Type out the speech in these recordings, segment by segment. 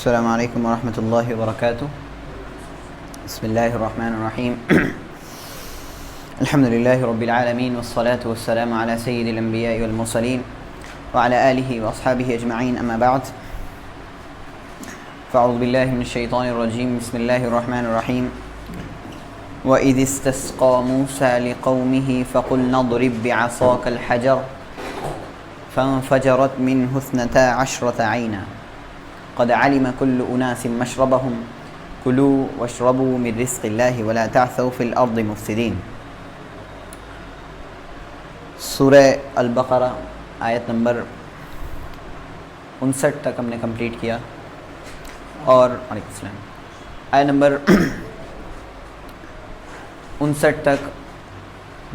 السلام علیکم ورحمۃ اللہ وبرکاتہ. بسم اللہ الرحمن الرحیم. الحمد للہ رب العالمین والصلاة والسلام علی سید الانبیاء والمرسلین وعلی آلہ واصحابہ اجمعین. اما بعد فاعوذ باللہ من الشیطان الرجیم. بسم اللہ الرحمن الرحیم. وَإِذِ اسْتَسْقَىٰ مُوسَىٰ لِقَوْمِهِ فَقُلْنَا اضْرِب بِّعَصَاكَ الْحَجَرَ فَانفَجَرَتْ مِنْهُ اثْنَتَا عَشْرَةَ عَيْنًا قد علم كل أناس مشربهم كلوا واشربوا من رزق الله ولا تعثوا في الأرض مفسدين. سورہ البقرہ آیت نمبر 59 تک ہم نے کمپلیٹ کیا اور علیکم السلام آیت نمبر 59 تک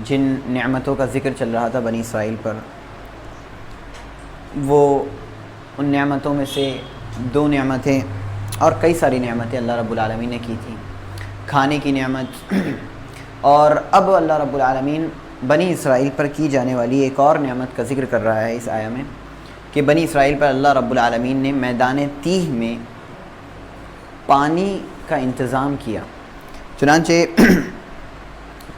جن نعمتوں کا ذکر چل رہا تھا بنی اسرائیل پر، وہ ان نعمتوں میں سے دو نعمتیں اور کئی ساری نعمتیں اللہ رب العالمین نے کی تھیں. کھانے کی نعمت، اور اب اللہ رب العالمین بنی اسرائیل پر کی جانے والی ایک اور نعمت کا ذکر کر رہا ہے اس آیہ میں کہ بنی اسرائیل پر اللہ رب العالمین نے میدان تیہ میں پانی کا انتظام کیا. چنانچہ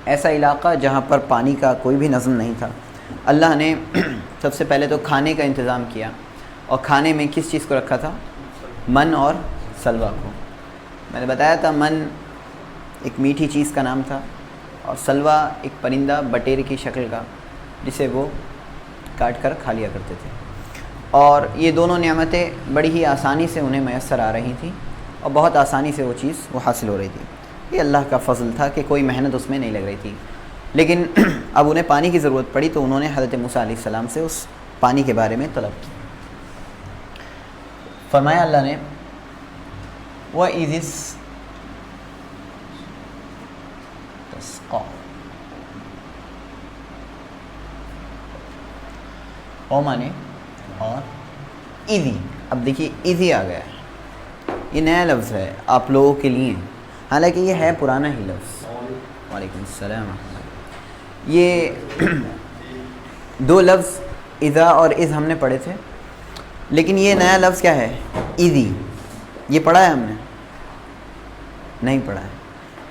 ایسا علاقہ جہاں پر پانی کا کوئی بھی نظم نہیں تھا، اللہ نے سب سے پہلے تو کھانے کا انتظام کیا. اور کھانے میں کس چیز کو رکھا تھا؟ من اور سلوا کو. میں نے بتایا تھا من ایک میٹھی چیز کا نام تھا اور سلوا ایک پرندہ بٹیر کی شکل کا جسے وہ کاٹ کر کھا لیا کرتے تھے. اور یہ دونوں نعمتیں بڑی ہی آسانی سے انہیں میسر آ رہی تھیں اور بہت آسانی سے وہ چیز وہ حاصل ہو رہی تھی. یہ اللہ کا فضل تھا کہ کوئی محنت اس میں نہیں لگ رہی تھی. لیکن اب انہیں پانی کی ضرورت پڑی تو انہوں نے حضرت موسیٰ علیہ السلام سے اس پانی کے بارے میں طلب کی. فرمایا اللہ نے وَإِذِ اسْتَسْقَىٰ، او مانے اور اِذِ. اب دیکھیے اِذِ آ گیا ہے، یہ نیا لفظ ہے آپ لوگوں کے لیے، حالانکہ یہ ہے پرانا ہی لفظ. وعلیکم السلام. یہ دو لفظ اذا اور اذ ہم نے پڑھے تھے، لیکن یہ نیا لفظ کیا ہے؟ اِذِ. یہ پڑھا ہے ہم نے؟ نہیں پڑھا ہے.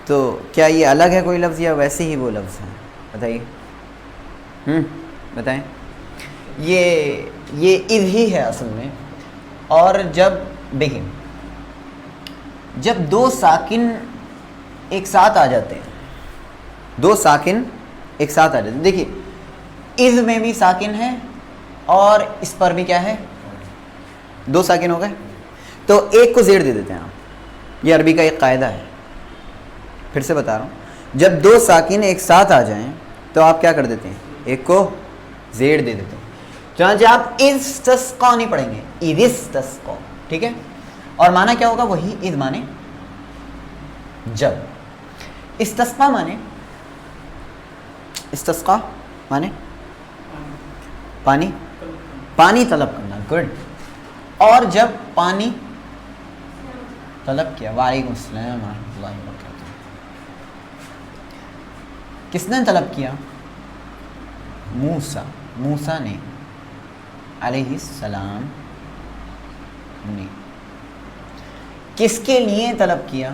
تو کیا یہ الگ ہے کوئی لفظ یا ویسے ہی وہ لفظ ہے؟ بتائیے. بتائیں. یہ اذ ہی ہے اصل میں. اور جب دیکھیں جب دو ساکن ایک ساتھ آ جاتے ہیں، دو ساکن ایک ساتھ آ جاتے ہیں، دیکھیے اذ میں بھی ساکن ہے اور اس پر بھی کیا ہے؟ دو ساکن ہو گئے تو ایک کو زیر دے دیتے ہیں آپ. یہ عربی کا ایک قاعدہ ہے. پھر سے بتا رہا ہوں، جب دو ساکن ایک ساتھ آ جائیں تو آپ کیا کر دیتے ہیں؟ ایک کو زیر دے دیتے ہیں. چنانچہ آپ استسقا نہیں پڑھیں گے، اذ استسقا. ٹھیک ہے. اور معنی کیا ہوگا؟ وہی اذ مانے جب، استسقا مانے استسقا مانے پانی، پانی طلب کرنا. گڈ. اور جب پانی طلب کیا، وعلیکم السلام ورحمۃ اللہ وبرکاتہ، کس نے طلب کیا؟ موسیٰ نے علیہ السلام نے. کس کے لیے طلب کیا؟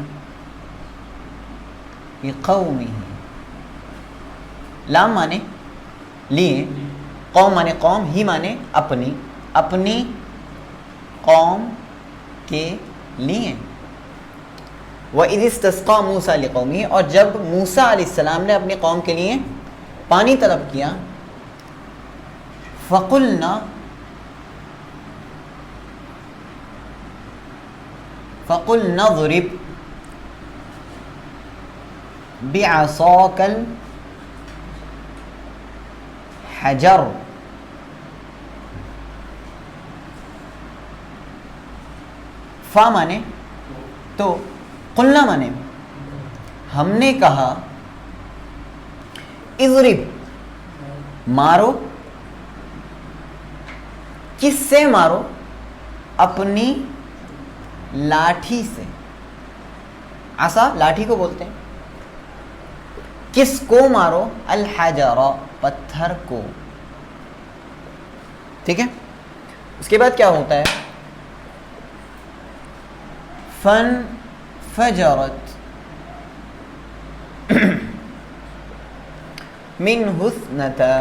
قومہ. لام مانے لیے، قوم مانے قوم، ہی مانے اپنی قوم کے لیے. وَإِذِ اسْتَسْقَىٰ مُوسَىٰ لِقَوْمِهِ، اور جب موسیٰ علیہ السلام نے اپنی قوم کے لیے پانی طلب کیا. فَقُلْنَا اضْرِبْ بِعَصَاكَ الْحَجَرَ. فا مانے تو، قلنا مانے ہم نے کہا، اضرب مارو. کس سے مارو؟ اپنی لاٹھی سے. عصا لاٹھی کو بولتے ہیں. کس کو مارو؟ الحجر پتھر کو. ٹھیک ہے. اس کے بعد کیا ہوتا ہے؟ فانفجرت منه اثنتا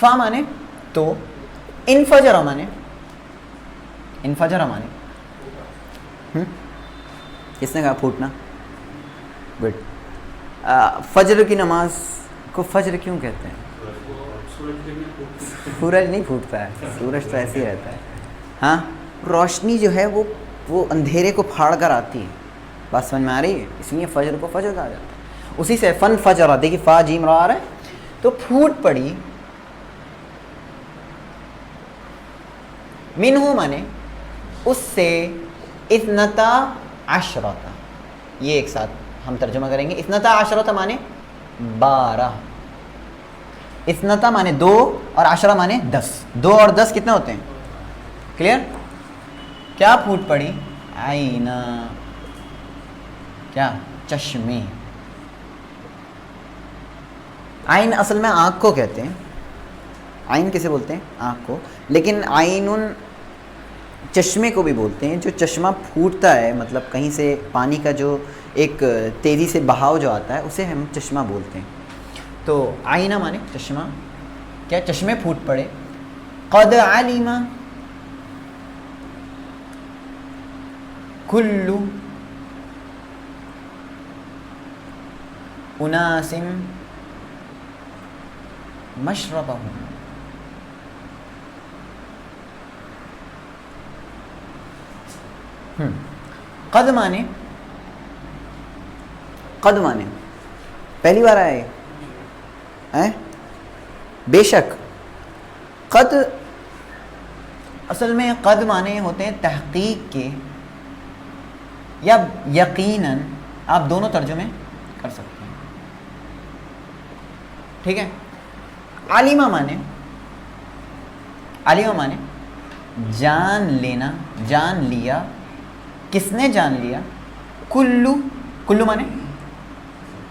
فا مانے تو، انفجر مانے کس نے کہا پھوٹنا؟ گڈ. فجر کی نماز کو فجر کیوں کہتے ہیں؟ سورج نہیں پھوٹتا ہے، سورج تو ایسے ہی رہتا ہے. ہاں، روشنی جو ہے وہ اندھیرے کو پھاڑ کر آتی ہے. بات سمجھ میں آ رہی ہے؟ اس لیے فجر کو فجر کہا جاتا ہے. اسی سے فن فجر، دیکھیے فا جیم را آ رہا ہے تو پھوٹ پڑی. منہ مانے اس سے، اثنتا عشرتا، یہ ایک ساتھ ہم ترجمہ کریں گے. اثنتا عشرتا مانے 12، اثنتا مانے 2 اور عشرہ مانے 10. 2 اور 10 کتنے ہوتے ہیں؟ کلیئر؟ کیا پھوٹ پڑی؟ عین، کیا؟ چشمے. عین اصل میں آنکھ کو کہتے ہیں. عین کسے بولتے ہیں؟ آنکھ کو. لیکن عین چشمے کو بھی بولتے ہیں. جو چشمہ پھوٹتا ہے، مطلب کہیں سے پانی کا جو ایک تیزی سے بہاؤ جو آتا ہے، اسے ہم چشمہ بولتے ہیں. تو عینہ مانے چشمہ. کیا چشمے پھوٹ پڑے؟ قد علم کل اناس مشربہم. قد مانے پہلی بار آئے بے شک. قد اصل میں قد مانے ہوتے ہیں تحقیق کے یا یقیناً. آپ دونوں ترجمے کر سکتے ہیں، ٹھیک ہے. عالمہ مانے جان لینا، جان لیا. کس نے جان لیا؟ کلو مانے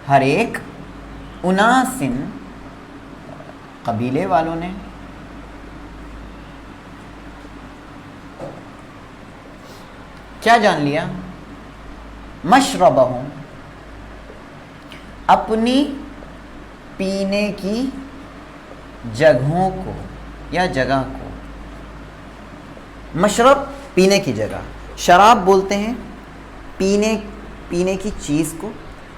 ہر ایک، اناسن قبیلے والوں نے. کیا جان لیا؟ مشربہم اپنی پینے کی جگہوں کو یا جگہ کو. مشرب پینے کی جگہ، شراب بولتے ہیں پینے کی چیز کو،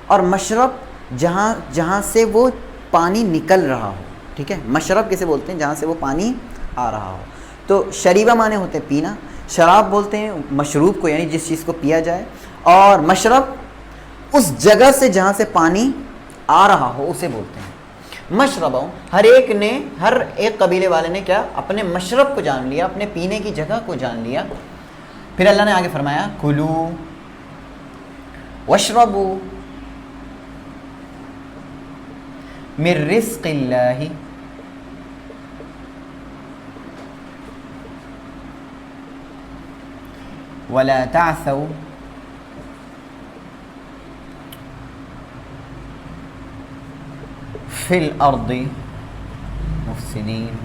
اور مشرب جہاں سے وہ پانی نکل رہا ہو. ٹھیک ہے، مشرب کسے بولتے ہیں؟ جہاں سے وہ پانی آ رہا ہو. تو شریبہ مانے ہوتے ہیں پینا. شراب بولتے ہیں مشروب کو، یعنی جس چیز کو پیا جائے. اور مشرب اس جگہ سے جہاں سے پانی آ رہا ہو اسے بولتے ہیں. مشربوں، ہر ایک قبیلے والے نے کیا؟ اپنے مشرب کو جان لیا، اپنے پینے کی جگہ کو جان لیا. پھر اللہ نے آگے فرمایا کلو واشربو من رزق اللہ ولا تعثوا فی الارض مفسدین.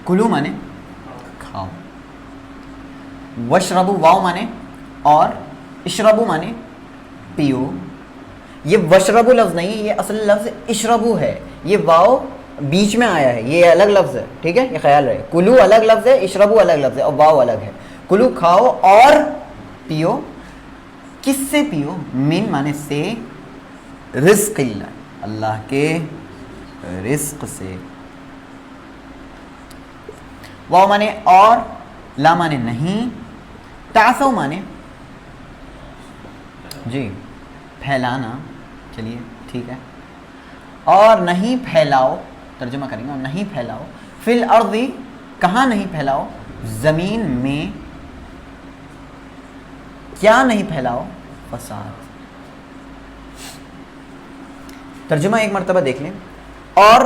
کلو مانے کھاؤ، وشربو واو مانے اور، اشربو مانے پیو. یہ وشربو لفظ نہیں، یہ اصل لفظ اشربو ہے. یہ واو بیچ میں آیا ہے، یہ الگ لفظ ہے. ٹھیک ہے، یہ خیال رہے. کلو الگ لفظ ہے، اشربو الگ لفظ ہے، اور واو الگ ہے. کلو کھاؤ اور پیو. کس سے پیو؟ من مانے سے، رزق اللہ، اللہ کے رزق سے. واو مانے اور، لا مانے نہیں. تعثو مانے جی پھیلانا. چلیے ٹھیک ہے. اور نہیں پھیلاؤ، ترجمہ کریں گے، اور نہیں پھیلاؤ. فی الارض، کہاں نہیں پھیلاؤ؟ زمین میں. کیا نہیں پھیلاؤ؟ فساد. ترجمہ ایک مرتبہ دیکھ لیں. اور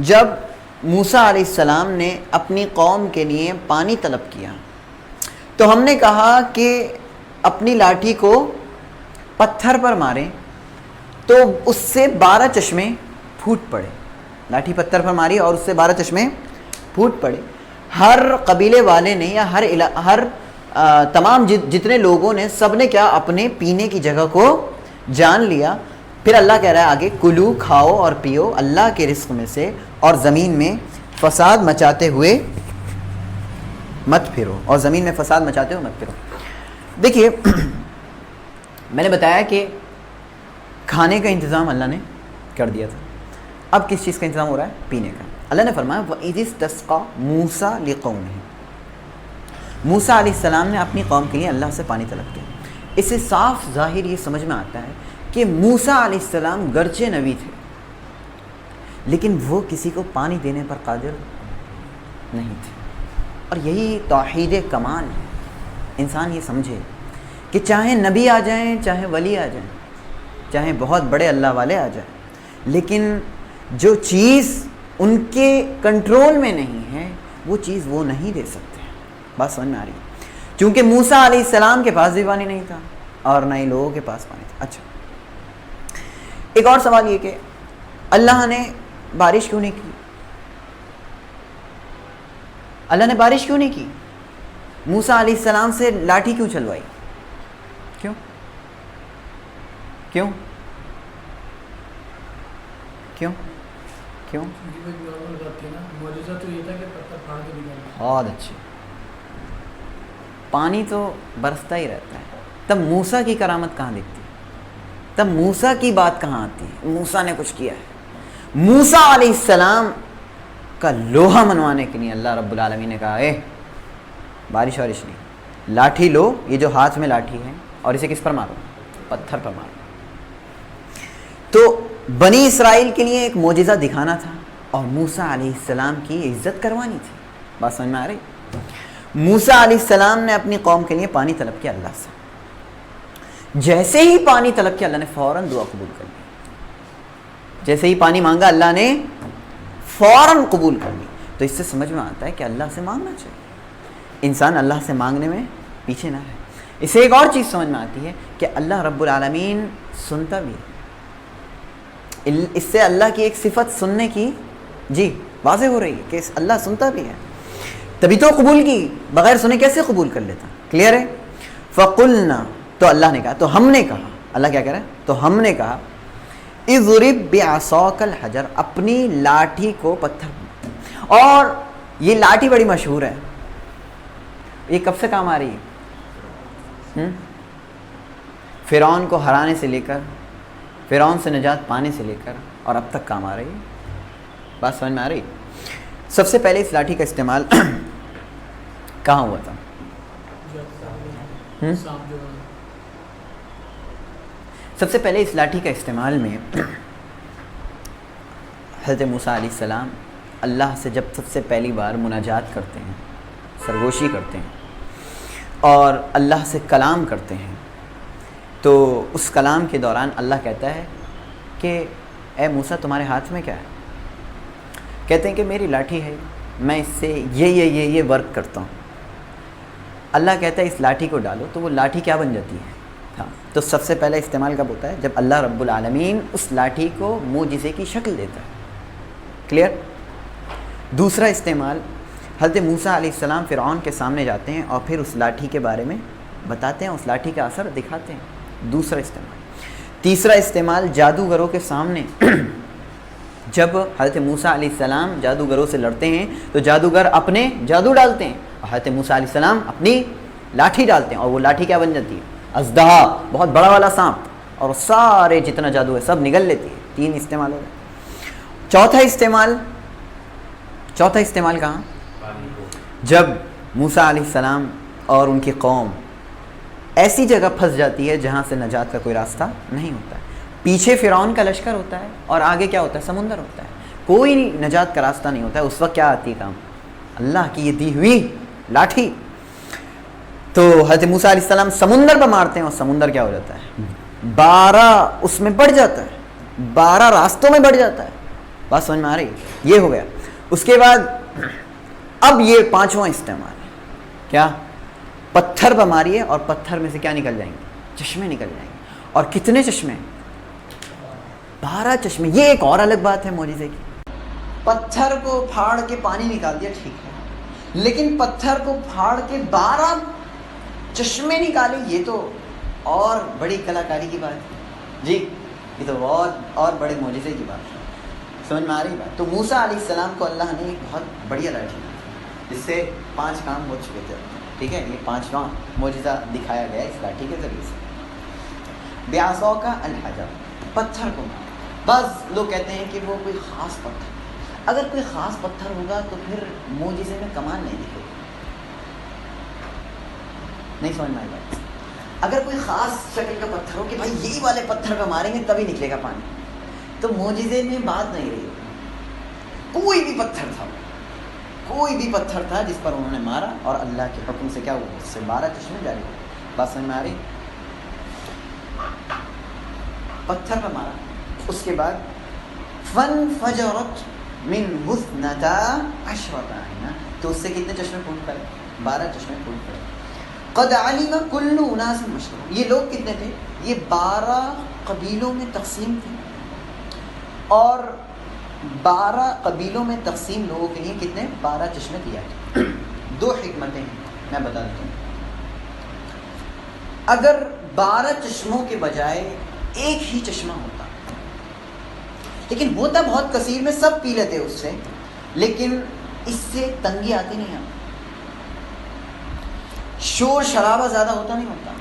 جب موسیٰ علیہ السلام نے اپنی قوم کے لیے پانی طلب کیا تو ہم نے کہا کہ اپنی لاٹھی کو پتھر پر مارے تو اس سے 12 چشمے پھوٹ پڑے. لاٹھی پتھر پر ماری اور اس سے 12 چشمے پھوٹ پڑے. ہر قبیلے والے نے یا ہر تمام جتنے لوگوں نے سب نے کیا اپنے پینے کی جگہ کو جان لیا. پھر اللہ کہہ رہا ہے آگے کلو کھاؤ اور پیو اللہ کے رزق میں سے اور زمین میں فساد مچاتے ہوئے مت پھرو اور زمین میں فساد مچاتے ہوئے مت پھرو. دیکھیے میں نے بتایا کہ کھانے کا انتظام اللہ نے کر دیا تھا. اب کس چیز کا انتظام ہو رہا ہے؟ پینے کا. اللہ نے فرمایا وَإِذِ اسْتَسْقَىٰ مُوسَىٰ لِقَوْمِهِ. موسیٰ علیہ السلام نے اپنی قوم کے لیے اللہ سے پانی طلب کیا. اس سے صاف ظاہر یہ سمجھ میں آتا ہے کہ موسیٰ علیہ السلام گرچہ نبی تھے لیکن وہ کسی کو پانی دینے پر قادر نہیں تھے. اور یہی توحید کمال ہے. انسان یہ سمجھے کہ چاہے نبی آ جائیں, چاہے ولی آ جائیں, چاہے بہت بڑے اللہ والے آ جائیں, لیکن جو چیز ان کے کنٹرول میں نہیں ہے وہ چیز وہ نہیں دے سکتے. بات سمجھ میں آ رہی ہے؟ چونکہ موسیٰ علیہ السلام کے پاس بھی پانی نہیں تھا اور نہ ہی لوگوں کے پاس پانی تھا. اچھا, ایک اور سوال یہ کہ اللہ نے بارش کیوں نہیں کی؟ اللہ نے بارش کیوں نہیں کی؟ موسیٰ علیہ السلام سے لاٹھی کیوں چلوائی؟ کیوں کیوں کیوں کیوں؟ بہت اچھی. پانی تو برستا ہی رہتا ہے. تب موسیٰ کی کرامت کہاں دکھتی ہے؟ تب موسیٰ کی بات کہاں آتی ہے؟ موسیٰ نے کچھ کیا ہے. موسیٰ علیہ السلام کا لوہا منوانے کے لیے اللہ رب العالمین نے کہا بارش وارش نہیں, لاٹھی لو, یہ جو ہاتھ میں لاٹھی ہے, اور اسے کس پر مارو؟ پتھر پر مارو. تو بنی اسرائیل کے لیے ایک معجزہ دکھانا تھا اور موسیٰ علیہ السلام کی عزت کروانی تھی. بات سمجھ میں آ رہی؟ موسیٰ علیہ السلام نے اپنی قوم کے لیے پانی طلب کیا اللہ سے. جیسے ہی پانی طلب کیا اللہ نے فوراً دعا قبول کر لی. جیسے ہی پانی مانگا اللہ نے فوراً قبول کر لی. تو اس سے سمجھ میں آتا ہے کہ اللہ سے مانگنا چاہیے. انسان اللہ سے مانگنے میں پیچھے نہ رہے. اس سے ایک اور چیز سمجھ میں آتی ہے کہ اللہ رب العالمین سنتا بھی ہے. اس سے اللہ کی ایک صفت سننے کی واضح ہو رہی ہے کہ اللہ سنتا بھی ہے. تبھی تو قبول کی, بغیر سنے کیسے قبول کر لیتا؟ کلیئر ہے؟ فَقُلْنَا, تو اللہ نے کہا, تو ہم نے کہا, اللہ کیا کہہ رہا ہے؟ تو ہم نے کہا اضرب بعصاک الحجر, اپنی لاٹھی کو پتھر. اور یہ لاٹھی بڑی مشہور ہے. یہ کب سے کام آ رہی ہے؟ فرعون کو ہرانے سے لے کر, فرعون سے نجات پانے سے لے کر اور اب تک کام آ رہی ہے. بات سمجھ میں آ رہی؟ سب سے پہلے اس لاٹھی کا استعمال کہاں ہوا تھا؟ سب سے پہلے اس لاٹھی کا استعمال میں حضرت موسیٰ علیہ السلام اللہ سے جب سب سے پہلی بار مناجات کرتے ہیں, سرگوشی کرتے ہیں اور اللہ سے کلام کرتے ہیں, تو اس کلام کے دوران اللہ کہتا ہے کہ اے موسیٰ تمہارے ہاتھ میں کیا ہے؟ کہتے ہیں کہ میری لاٹھی ہے, میں اس سے یہ ورک کرتا ہوں. اللہ کہتا ہے اس لاٹھی کو ڈالو, تو وہ لاٹھی کیا بن جاتی ہے؟ ہاں. تو سب سے پہلا استعمال کب ہوتا ہے؟ جب اللہ رب العالمین اس لاٹھی کو معجزے کی شکل دیتا ہے. کلیئر؟ دوسرا استعمال, حضرت موسیٰ علیہ السلام فرعون کے سامنے جاتے ہیں اور پھر اس لاٹھی کے بارے میں بتاتے ہیں, اس لاٹھی کا اثر دکھاتے ہیں. دوسرا استعمال. تیسرا استعمال, جادوگروں کے سامنے جب حضرت موسیٰ علیہ السلام جادوگروں سے لڑتے ہیں تو جادوگر اپنے جادو ڈالتے ہیں اور حضرت موسیٰ علیہ السلام اپنی لاٹھی ڈالتے ہیں, اور وہ لاٹھی کیا بن جاتی ہے؟ اژدہا, بہت بڑا والا سانپ, اور سارے جتنا جادو ہے سب نگل لیتی ہے. 3 استعمال ہو گئے. چوتھا استعمال کہاں؟ جب موسیٰ علیہ السلام اور ان کی قوم ایسی جگہ پھنس جاتی ہے جہاں سے نجات کا کوئی راستہ نہیں ہوتا ہے. پیچھے فرعون کا لشکر ہوتا ہے اور آگے کیا ہوتا ہے؟ سمندر ہوتا ہے, کوئی نجات کا راستہ نہیں ہوتا ہے. اس وقت کیا آتی ہے کام؟ اللہ کی یہ دی ہوئی لاٹھی. تو حضرت موسیٰ علیہ السلام سمندر پر مارتے ہیں اور سمندر کیا ہو جاتا ہے؟ 12 اس میں بڑھ جاتا ہے, 12 راستوں میں بڑھ جاتا ہے. بات سمجھ میں آ رہی؟ یہ ہو گیا. اس کے بعد اب یہ 5واں استعمال ہے. کیا؟ پتھر پر ماریے اور پتھر میں سے کیا نکل جائیں گے؟ چشمے نکل جائیں گے. اور کتنے چشمے؟ 12 چشمے. یہ ایک اور الگ بات ہے معجزے کی. پتھر کو پھاڑ کے پانی نکال دیا ٹھیک ہے، لیکن پتھر کو پھاڑ کے 12 چشمے نکالے، یہ تو اور بڑی کلاکاری کی بات ہے جی. یہ تو اور بڑے معجزے کی بات ہے. سمجھ میں آ رہی بات؟ تو موسیٰ علیہ السلام کو اللہ نے ایک بہت بڑھیا لاٹھی دی جس سے 5 کام ہو چکے تھے. ٹھیک ہے، یہ 5واں معجزہ دکھایا گیا اس لاٹھی کے ذریعے سے. بعصا کا الحجر، پتھر کو مارا. بعض لوگ کہتے ہیں کہ وہ کوئی خاص پتھر، اگر کوئی خاص پتھر ہوگا تو پھر معجزے میں کمال نہیں دکھے گا. نہیں سمجھ میں آئی بات؟ اگر کوئی خاص شکل کا پتھر ہو کہ بھائی یہی والے پتھر کا ماریں گے تبھی نکلے گا پانی، تو معجزے میں بات نہیں رہی. کوئی بھی پتھر تھا، کوئی بھی پتھر تھا جس پر انہوں نے مارا اور اللہ کے حکم سے کیا ہوا، اس سے 12 چشمے جاری ہوئے. بات سمجھ میں آ رہی؟ پتھر پر مارا. اس کے بعد فَانْفَجَرَتْ مِنْهُ اثْنَتَا عَشْرَةَ عَيْنًا، تو اس سے کتنے چشمے پھوٹ پڑے؟ 12 چشمے پھوٹ پڑے. قَدْ عَلِمَ كُلُّ أُنَاسٍ مَشْرَبَهُمْ، یہ لوگ کتنے تھے؟ یہ 12 قبیلوں میں تقسیم تھے، اور 12 قبیلوں میں تقسیم لوگوں کے لیے کتنے؟ 12 چشمے دیا گئے. 2 حکمتیں ہیں میں بتا دیتا ہوں. اگر 12 چشموں کے بجائے ایک ہی چشمہ ہوتا، لیکن ہوتا بہت کثیر میں، سب پی لیتے اس سے، لیکن اس سے تنگی آتی نہیں ہے، شور شرابہ زیادہ ہوتا نہیں ہوتا.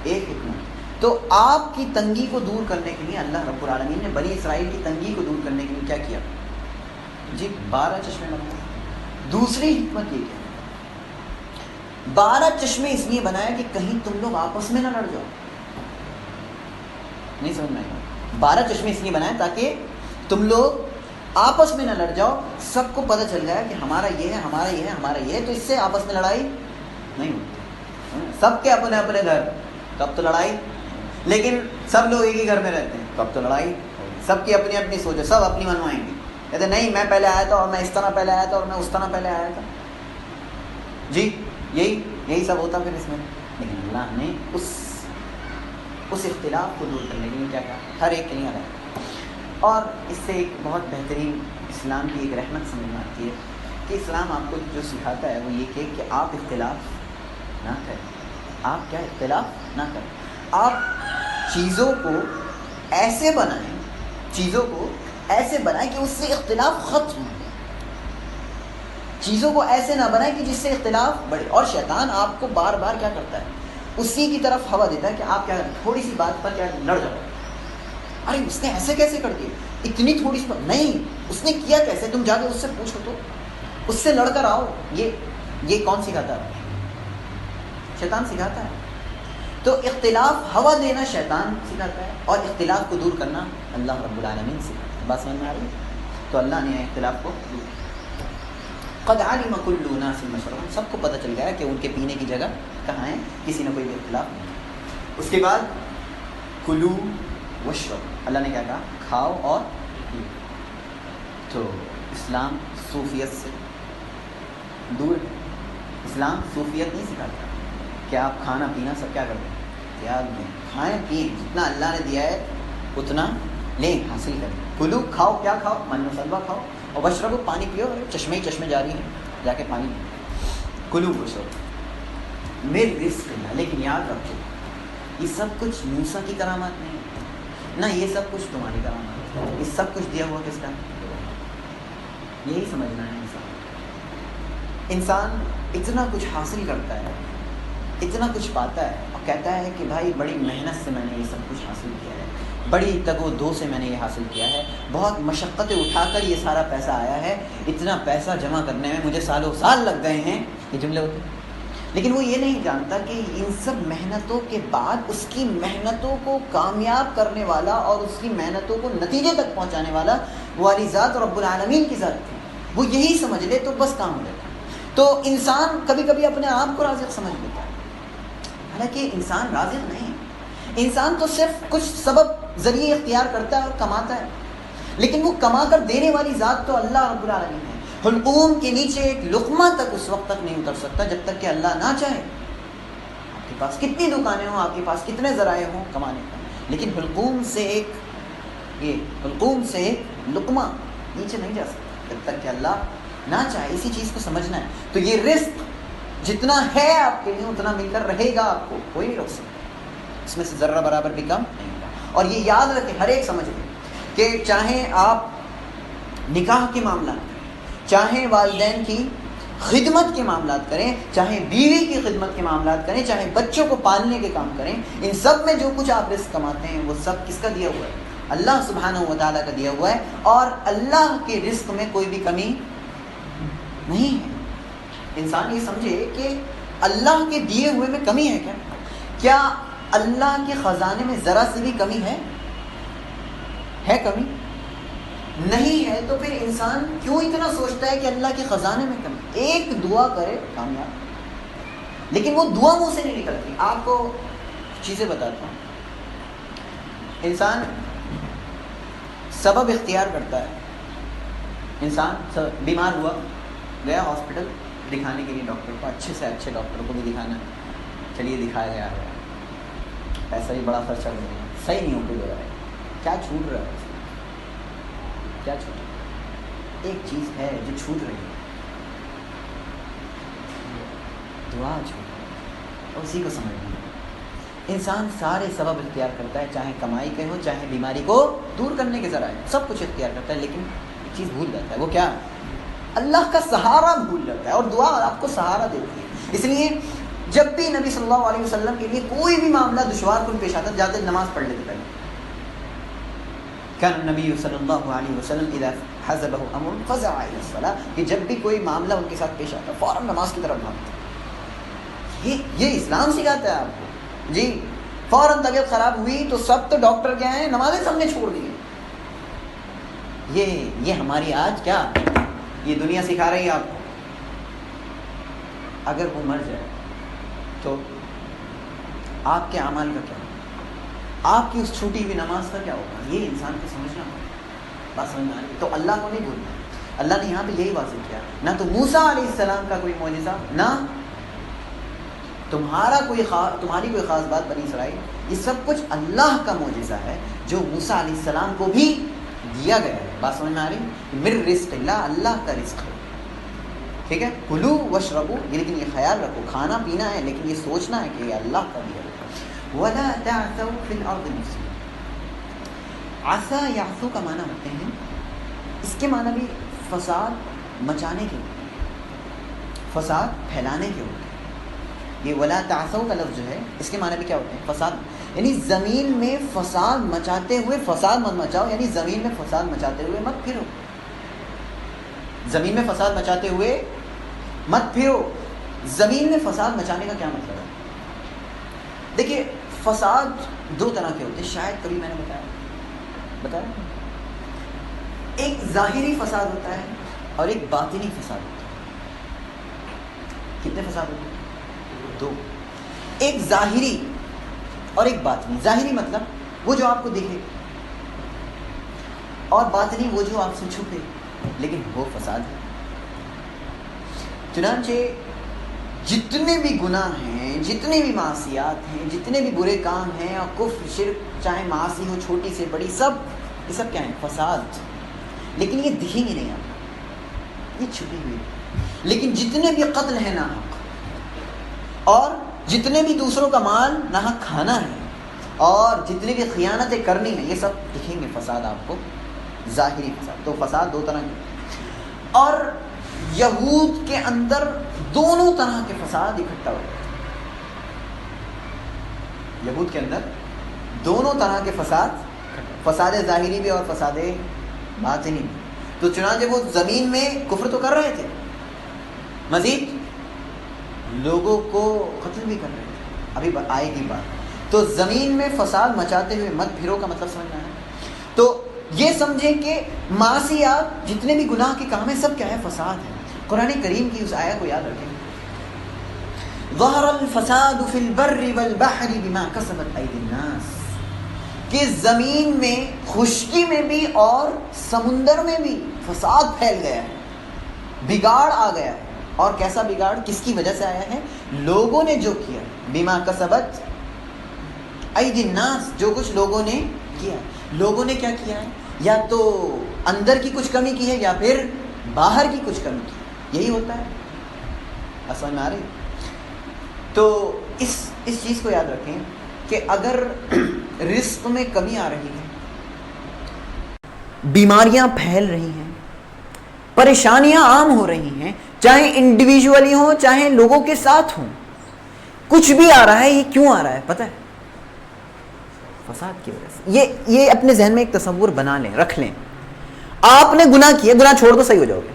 ایک حکمت. تو آپ کی تنگی کو دور کرنے کے لیے اللہ رب العالمین نے بنی اسرائیل کی تنگی کو دور کرنے کے لیے کیا کیا جی؟ 12 چشمے بنائے. دوسری حکمت یہ کیا؟ 12 چشمے اس لیے بنایا کہ کہیں تم لوگ آپس میں نہ لڑ جاؤ. نہیں سمجھ میں آئے گا؟ 12 چشمے اس لیے بنائے تاکہ تم لوگ آپس میں نہ لڑ جاؤ. سب کو پتہ چل جائے کہ ہمارا یہ ہے، ہمارا یہ ہے، ہمارا یہ ہے، تو اس سے آپس میں لڑائی نہیں ہوتی. سب کے اپنے اپنے گھر، تب تو لڑائی. لیکن سب لوگ ایک ہی گھر میں رہتے ہیں، تب تو لڑائی. سب کی اپنی اپنی سوچ ہے، سب اپنی منوائیں گے. کہتے نہیں میں پہلے آیا تھا، اور میں اس طرح پہلے آیا تھا، اور میں اس طرح پہلے آیا تھا جی. یہی سب ہوتا پھر اس میں. لیکن اللہ نے اس اختلاف کو دور کرنے کے لیے کیا کہا؟ ہر ایک کے لیے الگ. اور اس سے ایک بہت بہترین اسلام کی ایک رحمت سمجھ میں آتی ہے کہ اسلام آپ کو جو سکھاتا ہے وہ یہ کہ آپ اختلاف نہ کریں. آپ کیا اختلاف نہ کریں. آپ چیزوں کو ایسے بنائیں کہ اس سے اختلاف ختم ہو. چیزوں کو ایسے نہ بنائیں کہ جس سے اختلاف بڑھے. اور شیطان آپ کو بار بار کیا کرتا ہے؟ اسی کی طرف ہوا دیتا ہے کہ آپ کیا تھوڑی سی بات پر کیا لڑ جاؤ. ارے اس نے ایسے کیسے کر دیا، اتنی تھوڑی سی بات نہیں، اس نے کیا کیسے؟ تم جا کے اس سے پوچھو، تو اس سے لڑ کر آؤ. یہ کون سکھاتا ہے؟ شیطان سکھاتا ہے. تو اختلاف ہوا دینا شیطان سکھاتا ہے، اور اختلاف کو دور کرنا اللہ رب العالمین سکھاتا ہے. بات سمجھ میں آ رہی ہے؟ تو اللہ نے اختلاف کو دور کیا. قد علم كل اناس مشربهم، سب کو پتہ چل گیا کہ ان کے پینے کی جگہ کہاں ہے، کسی نے کوئی اختلاف نہیں. اس کے بعد کلو واشربوا، اللہ نے کیا کہا؟ کھاؤ اور پیو. تو اسلام صوفیت سے دور ہے. اسلام صوفیت نہیں سکھاتا کہ آپ کھانا پینا سب کیا کرتے ہیں؟ تیاگ دیں. کھائیں پئیں، جتنا اللہ نے دیا ہے اتنا لیں، حاصل کریں. کلو، کھاؤ. کیا کھاؤ؟ من و سلوا کھاؤ. اور واشربوا، پانی پیو. چشمے ہی چشمے جاری ہیں، جا کے پانی پیو. کلو واشربوا من رزق اللہ. لیکن یاد رکھو یہ سب کچھ موسیٰ کی کرامات نہیں نہ، یہ سب کچھ تمہاری کرامات ہے. یہ سب کچھ دیا ہوا کس کا؟ یہی سمجھنا ہے. انسان اتنا کچھ حاصل کرتا ہے، اتنا کچھ پاتا ہے، اور کہتا ہے کہ بھائی بڑی محنت سے میں نے یہ سب کچھ حاصل کیا ہے، بڑی تگ و دو سے میں نے یہ حاصل کیا ہے، بہت مشقتیں اٹھا کر یہ سارا پیسہ آیا ہے، اتنا پیسہ جمع کرنے میں مجھے سالوں سال لگ گئے ہیں. یہ جملے ہوتے ہیں. لیکن وہ یہ نہیں جانتا کہ ان سب محنتوں کے بعد اس کی محنتوں کو کامیاب کرنے والا اور اس کی محنتوں کو نتیجے تک پہنچانے والا والی ذات رب العالمین کی ذات تھی. وہ یہی سمجھ لے تو بس کام ہو جاتا. تو انسان کبھی کبھی اپنے آپ کو رازق سمجھ لیتا ہے، حالانکہ انسان رازق نہیں. انسان تو صرف کچھ سبب ذریعے اختیار کرتا ہے اور کماتا ہے، لیکن وہ کما کر دینے والی ذات تو اللہ رب العالمین ہے. حلقوم کے نیچے ایک لقمہ تک اس وقت تک نہیں اتر سکتا جب تک کہ اللہ نہ چاہے. آپ کے پاس کتنی دکانیں ہوں، آپ کے پاس کتنے ذرائع ہوں کمانے کا، لیکن حلقوم سے ایک لقمہ نیچے نہیں جا سکتا جب تک کہ اللہ نہ چاہے. اسی چیز کو سمجھنا ہے. تو یہ رزق جتنا ہے آپ کے لیے اتنا مل کر رہے گا، آپ کو کوئی نہیں روک سکتا، اس میں سے ذرہ برابر بھی کم نہیں ہوگا. اور یہ یاد رکھیں، ہر ایک سمجھ لیں کہ چاہے آپ نکاح کے معاملات کریں، چاہے والدین کی خدمت کے معاملات کریں، چاہے بیوی کی خدمت کے معاملات کریں، چاہے بچوں کو پالنے کے کام کریں، ان سب میں جو کچھ آپ رزق کماتے ہیں وہ سب کس کا دیا ہوا ہے؟ اللہ سبحانہ و تعالیٰ کا دیا ہوا ہے. اور اللہ کے رزق میں کوئی بھی کمی نہیں ہے. انسان یہ سمجھے کہ اللہ کے دیے ہوئے میں کمی ہے. کیا اللہ کے خزانے میں ذرا سی بھی کمی ہے کمی نہیں ہے. تو پھر انسان کیوں اتنا سوچتا ہے کہ اللہ کے خزانے میں کمی؟ ایک دعا کرے کامیاب، لیکن وہ دعا منہ سے نہیں نکلتی. آپ کو چیزیں بتاتا ہوں. انسان سبب اختیار کرتا ہے. انسان بیمار ہوا، گیا ہاسپٹل دکھانے کے لیے ڈاکٹر کو، اچھے سے اچھے ڈاکٹر کو بھی دکھانا ہے. چلیے دکھایا گیا ہے، پیسہ بھی بڑا خرچہ ہو گیا، صحیح نہیں ہو دے رہا ہے. کیا چھوٹ رہا ہے؟ کیا چھوٹ رہا ہے؟ ایک چیز ہے جو چھوٹ رہی ہے، دعا چھوٹ رہی ہے. اور اسی کو سمجھنا ہے. انسان سارے سبب اختیار کرتا ہے، چاہے کمائی کے ہو، چاہے بیماری کو دور کرنے کے ذرائع، سب کچھ اختیار کرتا ہے، لیکن ایک چیز بھول جاتا ہے. وہ کیا؟ اللہ کا سہارا بھول جاتا ہے. اور دعا آپ کو سہارا دیتی ہے. اس لیے جب بھی نبی صلی اللہ علیہ وسلم کے لیے کوئی بھی معاملہ دشوار کن پیش آتا، جاتے نماز پڑھ لیتے پہلے. کان نبی صلی اللہ علیہ وسلم اذا حزبه امر فزع الى الصلاۃ، کہ جب بھی کوئی معاملہ ان کے ساتھ پیش آتا فوراً نماز کی طرف بھاگتے. یہ اسلام سکھاتا ہے آپ کو. جی فوراً طبیعت خراب ہوئی تو سب تو ڈاکٹر کیا ہیں، نمازیں سب نے چھوڑ دی. یہ ہماری آج کیا یہ دنیا سکھا رہی ہے آپ کو. اگر وہ مر جائے تو آپ کے اعمال کا کیا ہوگا؟ آپ کی اس چھوٹی ہوئی نماز کا کیا ہوگا؟ یہ انسان کو سمجھنا ہوگا. بات سمجھ میں آ رہی؟ تو اللہ کو نہیں بھولنا. اللہ نے یہاں پہ یہی واضح کیا، نہ تو موسیٰ علیہ السلام کا کوئی معجزہ، نہ تمہاری کوئی خاص بات بنی اسرائیل. یہ سب کچھ اللہ کا معجزہ ہے جو موسیٰ علیہ السلام کو بھی دیا گیا ہے. بات سمجھ میں آ رہی؟ مر رزق اللہ، اللہ کا رزق ہے. ٹھیک ہے، کلو واشربو، لیکن یہ خیال رکھو کھانا پینا ہے، لیکن یہ سوچنا ہے کہ یہ اللہ کا دیا ہے. ولا تعثوا فی الارض مفسدین. عصا یعثو کا معنی ہوتے ہیں، اس کے معنی بھی فساد مچانے کے ہوتے ہیں، فساد پھیلانے کے ہوتے ہیں. یہ ولا تعثوا کا لفظ جو ہے اس کے معنی بھی کیا ہوتے ہیں؟ فساد، یعنی زمین میں فساد مچاتے ہوئے. فساد مت مچاؤ یعنی زمین میں فساد مچاتے ہوئے مت پھرو. زمین میں فساد مچاتے ہوئے مت پھرو. زمین میں فساد مچانے کا کیا مطلب ہے؟ دیکھیے فساد دو طرح کے ہوتے ہیں، شاید کبھی میں نے بتایا. ایک ظاہری فساد ہوتا ہے اور ایک باطنی فساد ہوتا ہے. کتنے فساد ہوتے ہیں؟ دو. ایک ظاہری اور ایک باطنی. ظاہری مطلب وہ جو آپ کو دکھے، اور باطنی وہ جو آپ سے چھپے لیکن وہ فساد ہے. چنانچہ جتنے بھی گناہ ہیں، جتنے بھی معصیات ہیں، جتنے بھی برے کام ہیں، اور کفر شرک چاہے معاصی ہو چھوٹی سے بڑی، یہ سب کیا ہیں؟ فساد. لیکن یہ دکھیں گے نہیں آپ کو، یہ چھپی ہوئی. لیکن جتنے بھی قتل ہیں ناحق، اور جتنے بھی دوسروں کا مال ناحق کھانا ہے، اور جتنی بھی خیانتیں کرنی ہیں، یہ سب دکھیں گے فساد آپ کو، ظاہری فساد. تو فساد دو طرح کے. اور یہود کے اندر دونوں طرح کے فساد اکٹھا ہو گئے. یہود کے اندر دونوں طرح کے فساد ظاہری بھی اور فساد باطنی بھی. تو چنانچہ وہ زمین میں کفر تو کر رہے تھے، مزید لوگوں کو قتل بھی کر رہے تھے. ابھی آئے گی بات. تو زمین میں فساد مچاتے ہوئے مت پھرو کا مطلب سمجھنا ہے. تو یہ سمجھیں کہ معصیات جتنے بھی گناہ کے کام ہیں سب کیا ہے؟ فساد ہے. قرآن کریم کی اس آیت کو یاد رکھیں، ظہر الفساد فی البر والبحر بما کسبت ایدی الناس، کہ زمین میں، خشکی میں بھی اور سمندر میں بھی فساد پھیل گیا ہے، بگاڑ آ گیا ہے. اور کیسا بگاڑ؟ کس کی وجہ سے آیا ہے؟ لوگوں نے جو کیا. بما کسبت ایدی الناس، جو کچھ لوگوں نے کیا. لوگوں نے کیا کیا ہے؟ یا تو اندر کی کچھ کمی کی ہے یا پھر باہر کی کچھ کمی کی. یہی ہوتا ہے. سمجھ میں آ رہی؟ تو اس چیز کو یاد رکھیں کہ اگر رزق میں کمی آ رہی ہے، بیماریاں پھیل رہی ہیں، پریشانیاں عام ہو رہی ہیں، چاہے انڈیویجولی ہوں چاہے لوگوں کے ساتھ ہوں، کچھ بھی آ رہا ہے، یہ کیوں آ رہا ہے پتہ ہے؟ فساد کی وجہ سے. یہ اپنے ذہن میں ایک تصور بنا لیں، رکھ لیں. آپ نے گناہ کیا، گناہ چھوڑ دو صحیح ہو جاؤ گے.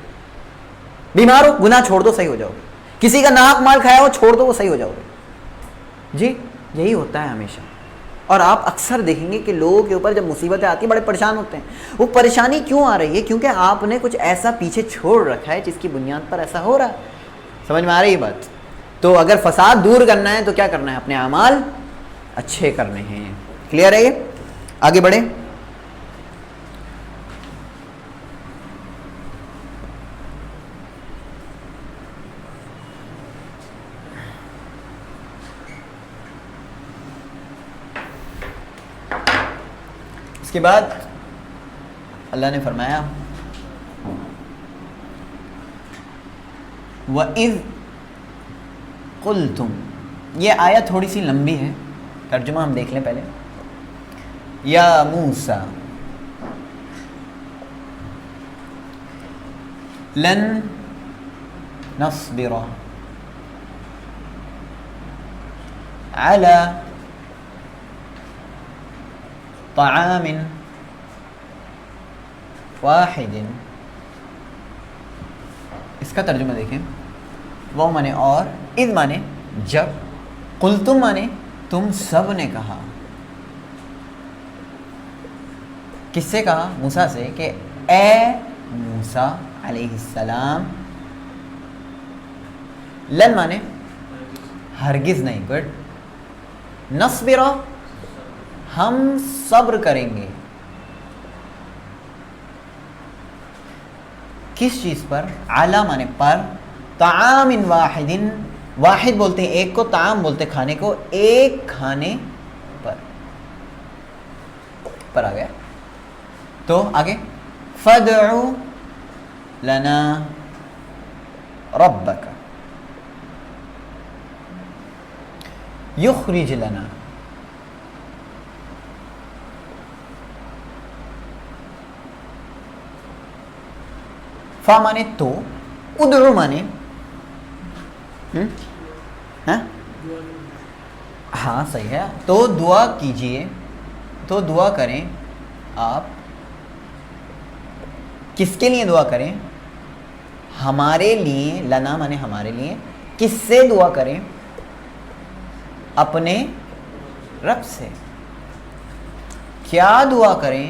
بیمار ہو، گناہ چھوڑ دو صحیح ہو جاؤ گے. کسی کا ناحق مال کھایا ہو، چھوڑ دو وہ صحیح ہو جاؤ گے. جی یہی ہوتا ہے ہمیشہ. اور آپ اکثر دیکھیں گے کہ لوگوں کے اوپر جب مصیبتیں آتی ہیں بڑے پریشان ہوتے ہیں. وہ پریشانی کیوں آ رہی ہے؟ کیونکہ آپ نے کچھ ایسا پیچھے چھوڑ رکھا ہے جس کی بنیاد پر ایسا ہو رہا ہے. سمجھ میں آ رہی ہے بات؟ تو اگر فساد دور کرنا ہے تو کیا کرنا ہے؟ اپنے اعمال اچھے کرنے ہیں. کلیئر ہے؟ یہ آگے بڑھیں. اس کے بعد اللہ نے فرمایا وَإِذْ قُلْتُمْ. یہ آیت تھوڑی سی لمبی ہے، ترجمہ ہم دیکھ لیں پہلے. یا موسیٰ لن نصبر على طعام واحد. اس کا ترجمہ دیکھیں. وہ مانے اور، اذ مانے جب، قلتم مانے تم سب نے کہا. کس سے کہا؟ موسیٰ سے، کہ اے موسیٰ علیہ السلام. لن مانے ہرگز نہیں. گڈ. نصبر ہم صبر کریں گے. کس چیز پر؟ علی مانے پر، طعام واحد، واحد بولتے ہیں ایک کو، طعام بولتے ہیں کھانے کو، ایک کھانے پر آ گیا. تو آگے فَادْعُ لَنَا رَبَّكَ يُخْرِجْ لَنَا. فا مانے تو، ادعو مانے ہاں صحیح ہے. تو دعا کیجئے، تو دعا کریں آپ. کس کے لیے دعا کریں؟ ہمارے لیے. لنا مانے ہمارے لیے. کس سے دعا کریں؟ اپنے رب سے. کیا دعا کریں؟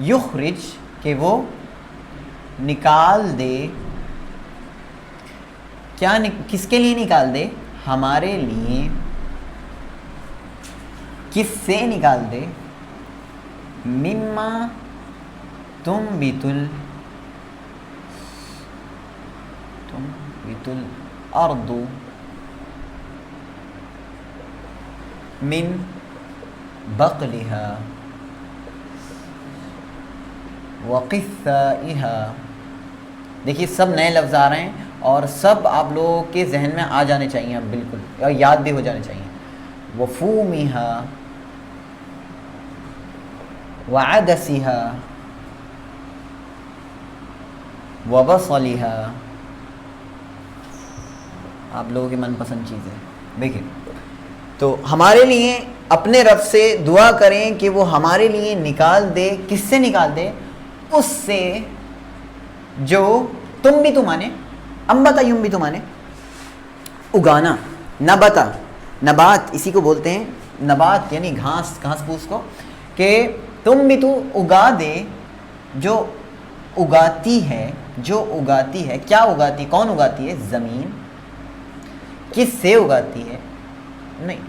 یخرج، کہ وہ نکال دے. کیا کس کے لیے نکال دے؟ ہمارے لیے. کس سے نکال دے؟ مما تنبت الارض من بقلها وقثائها. دیکھیے سب نئے لفظ آ رہے ہیں اور سب آپ لوگوں کے ذہن میں آ جانے چاہیے بالکل، اور یاد بھی ہو جانے چاہیے. وفومها وعدسها وبصلها. آپ لوگوں کی من پسند چیز ہے. دیکھیں تو ہمارے لیے اپنے رب سے دعا کریں کہ وہ ہمارے لیے نکال دے. کس سے نکال دے؟ اس سے جو تم بھی تمانے، انبتا یم بھی تمانے اگانا. نبتا نبات اسی کو بولتے ہیں، نبات یعنی گھاس پھوس کو، کہ تم بھی تو اگا دے. جو اگاتی ہے، جو اگاتی ہے، کیا اگاتی، کون اگاتی ہے؟ زمین. کس سے اگاتی ہے؟ نہیں،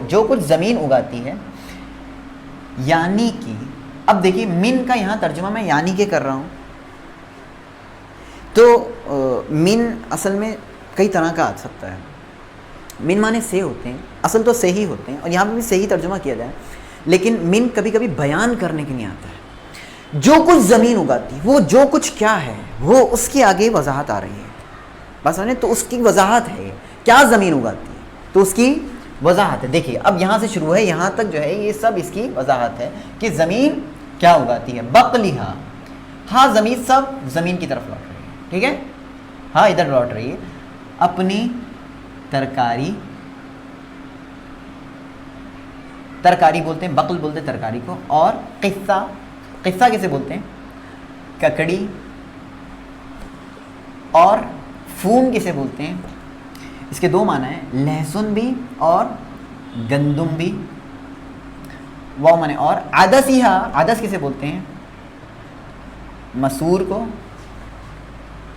جو کچھ زمین اگاتی ہے. یعنی کہ اب دیکھیے من کا یہاں ترجمہ میں یعنی کہ کر رہا ہوں. تو من اصل میں کئی طرح کا آ سکتا ہے. من معنی سے ہوتے ہیں، اصل تو سے ہی ہوتے ہیں، اور یہاں پہ بھی صحیح ترجمہ کیا جائے، لیکن من کبھی کبھی بیان کرنے کے لیے آتا ہے۔ جو کچھ زمین اگاتی ہے، وہ جو کچھ کیا ہے، وہ اس کی آگے وضاحت آ رہی ہے، بس سمجھے، تو اس کی وضاحت ہے، کیا زمین اگاتی ہے تو اس کی وضاحت ہے۔ دیکھیے اب یہاں سے شروع ہے، یہاں تک جو ہے یہ سب اس کی وضاحت ہے کہ زمین کیا اگاتی ہے۔ بقلھا، ہاں زمین سب زمین کی طرف لوٹ رہی ہے، ٹھیک ہے، ہاں ادھر لوٹ رہی ہے، اپنی ترکاری، ترکاری بولتے ہیں، بقل بولتے ہیں ترکاری کو، اور قصہ، قصہ کسے بولتے ہیں؟ ککڑی، اور فوم کسے بولتے ہیں؟ اس کے دو معنی ہیں، لہسن بھی اور گندم بھی، وہ معنی، اور عدسیہا، عدس کسے بولتے ہیں؟ مسور کو،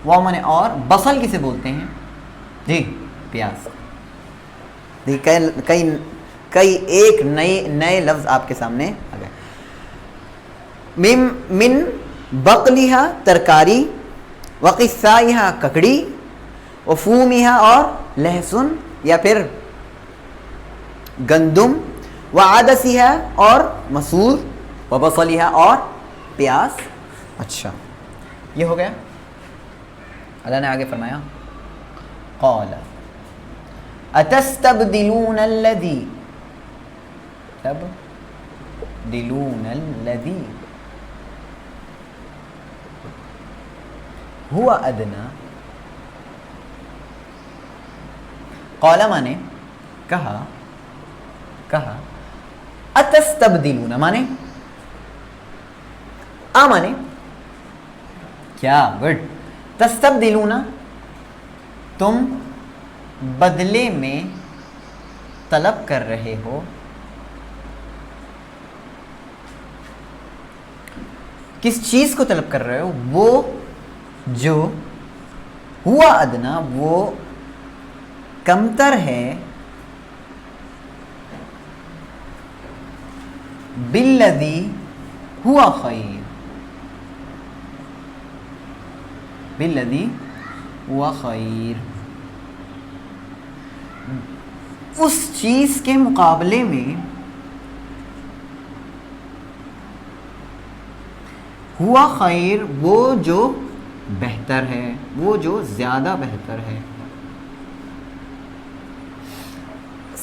وہ معنی، اور بصل کسے بولتے ہیں؟ جی پیاز۔ کئی ایک نئے لفظ آپ کے سامنے آ گئے۔ من بقلھا ترکاری، وقثائھا ککڑی، وفومھا اور لہسن یا پھر گندم، وعدسھا اور مسور، وبصلھا اور پیاز۔ اچھا یہ ہو گیا۔ اللہ نے آگے فرمایا قال اتستبدلون الذی، تبدلون الذی هو ادنی، قال مانے کہا، اتستبدلون مانے مانے کیا، گڈ، تستبدلون تم بدلے میں طلب کر رہے ہو، کس چیز کو طلب کر رہے ہو؟ وہ جو ہوا ادنا، وہ کمتر ہے، بالذی ہوا خیر، بالذی ہوا خیر، اس چیز کے مقابلے میں ہوا خیر، وہ جو بہتر ہے، وہ جو زیادہ بہتر ہے۔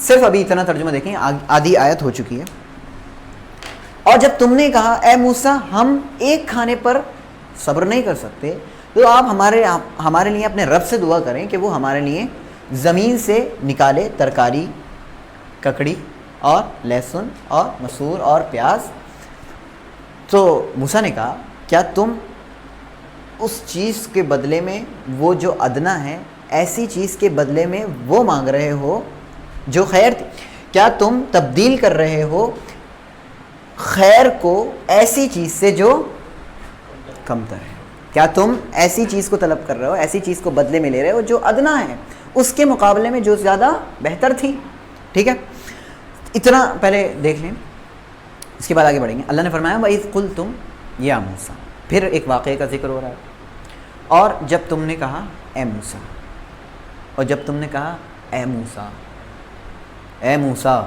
صرف ابھی اتنا ترجمہ دیکھیں، آدھی آیت ہو چکی ہے۔ اور جب تم نے کہا اے موسیٰ ہم ایک کھانے پر صبر نہیں کر سکتے، تو آپ ہمارے لیے اپنے رب سے دعا کریں کہ وہ ہمارے لیے زمین سے نکالے ترکاری، ککڑی اور لہسن اور مسور اور پیاز۔ تو موسیٰ نے کہا کیا تم اس چیز کے بدلے میں، وہ جو ادنا ہے، ایسی چیز کے بدلے میں وہ مانگ رہے ہو جو خیر تھی؟ کیا تم تبدیل کر رہے ہو خیر کو ایسی چیز سے جو کمتر ہے؟ کیا تم ایسی چیز کو طلب کر رہے ہو، ایسی چیز کو بدلے میں لے رہے ہو جو ادنا ہے، اس کے مقابلے میں جو زیادہ بہتر تھی؟ ٹھیک ہے، اتنا پہلے دیکھ لیں، اس کے بعد آگے بڑھیں گے۔ اللہ نے فرمایا وَإِذْ قُلْتُمْ یا موسیٰ، پھر ایک واقعے کا ذکر ہو رہا ہے، اور جب تم نے کہا اے موسیٰ، اور جب تم نے کہا اے موسیٰ، اے موسیٰ،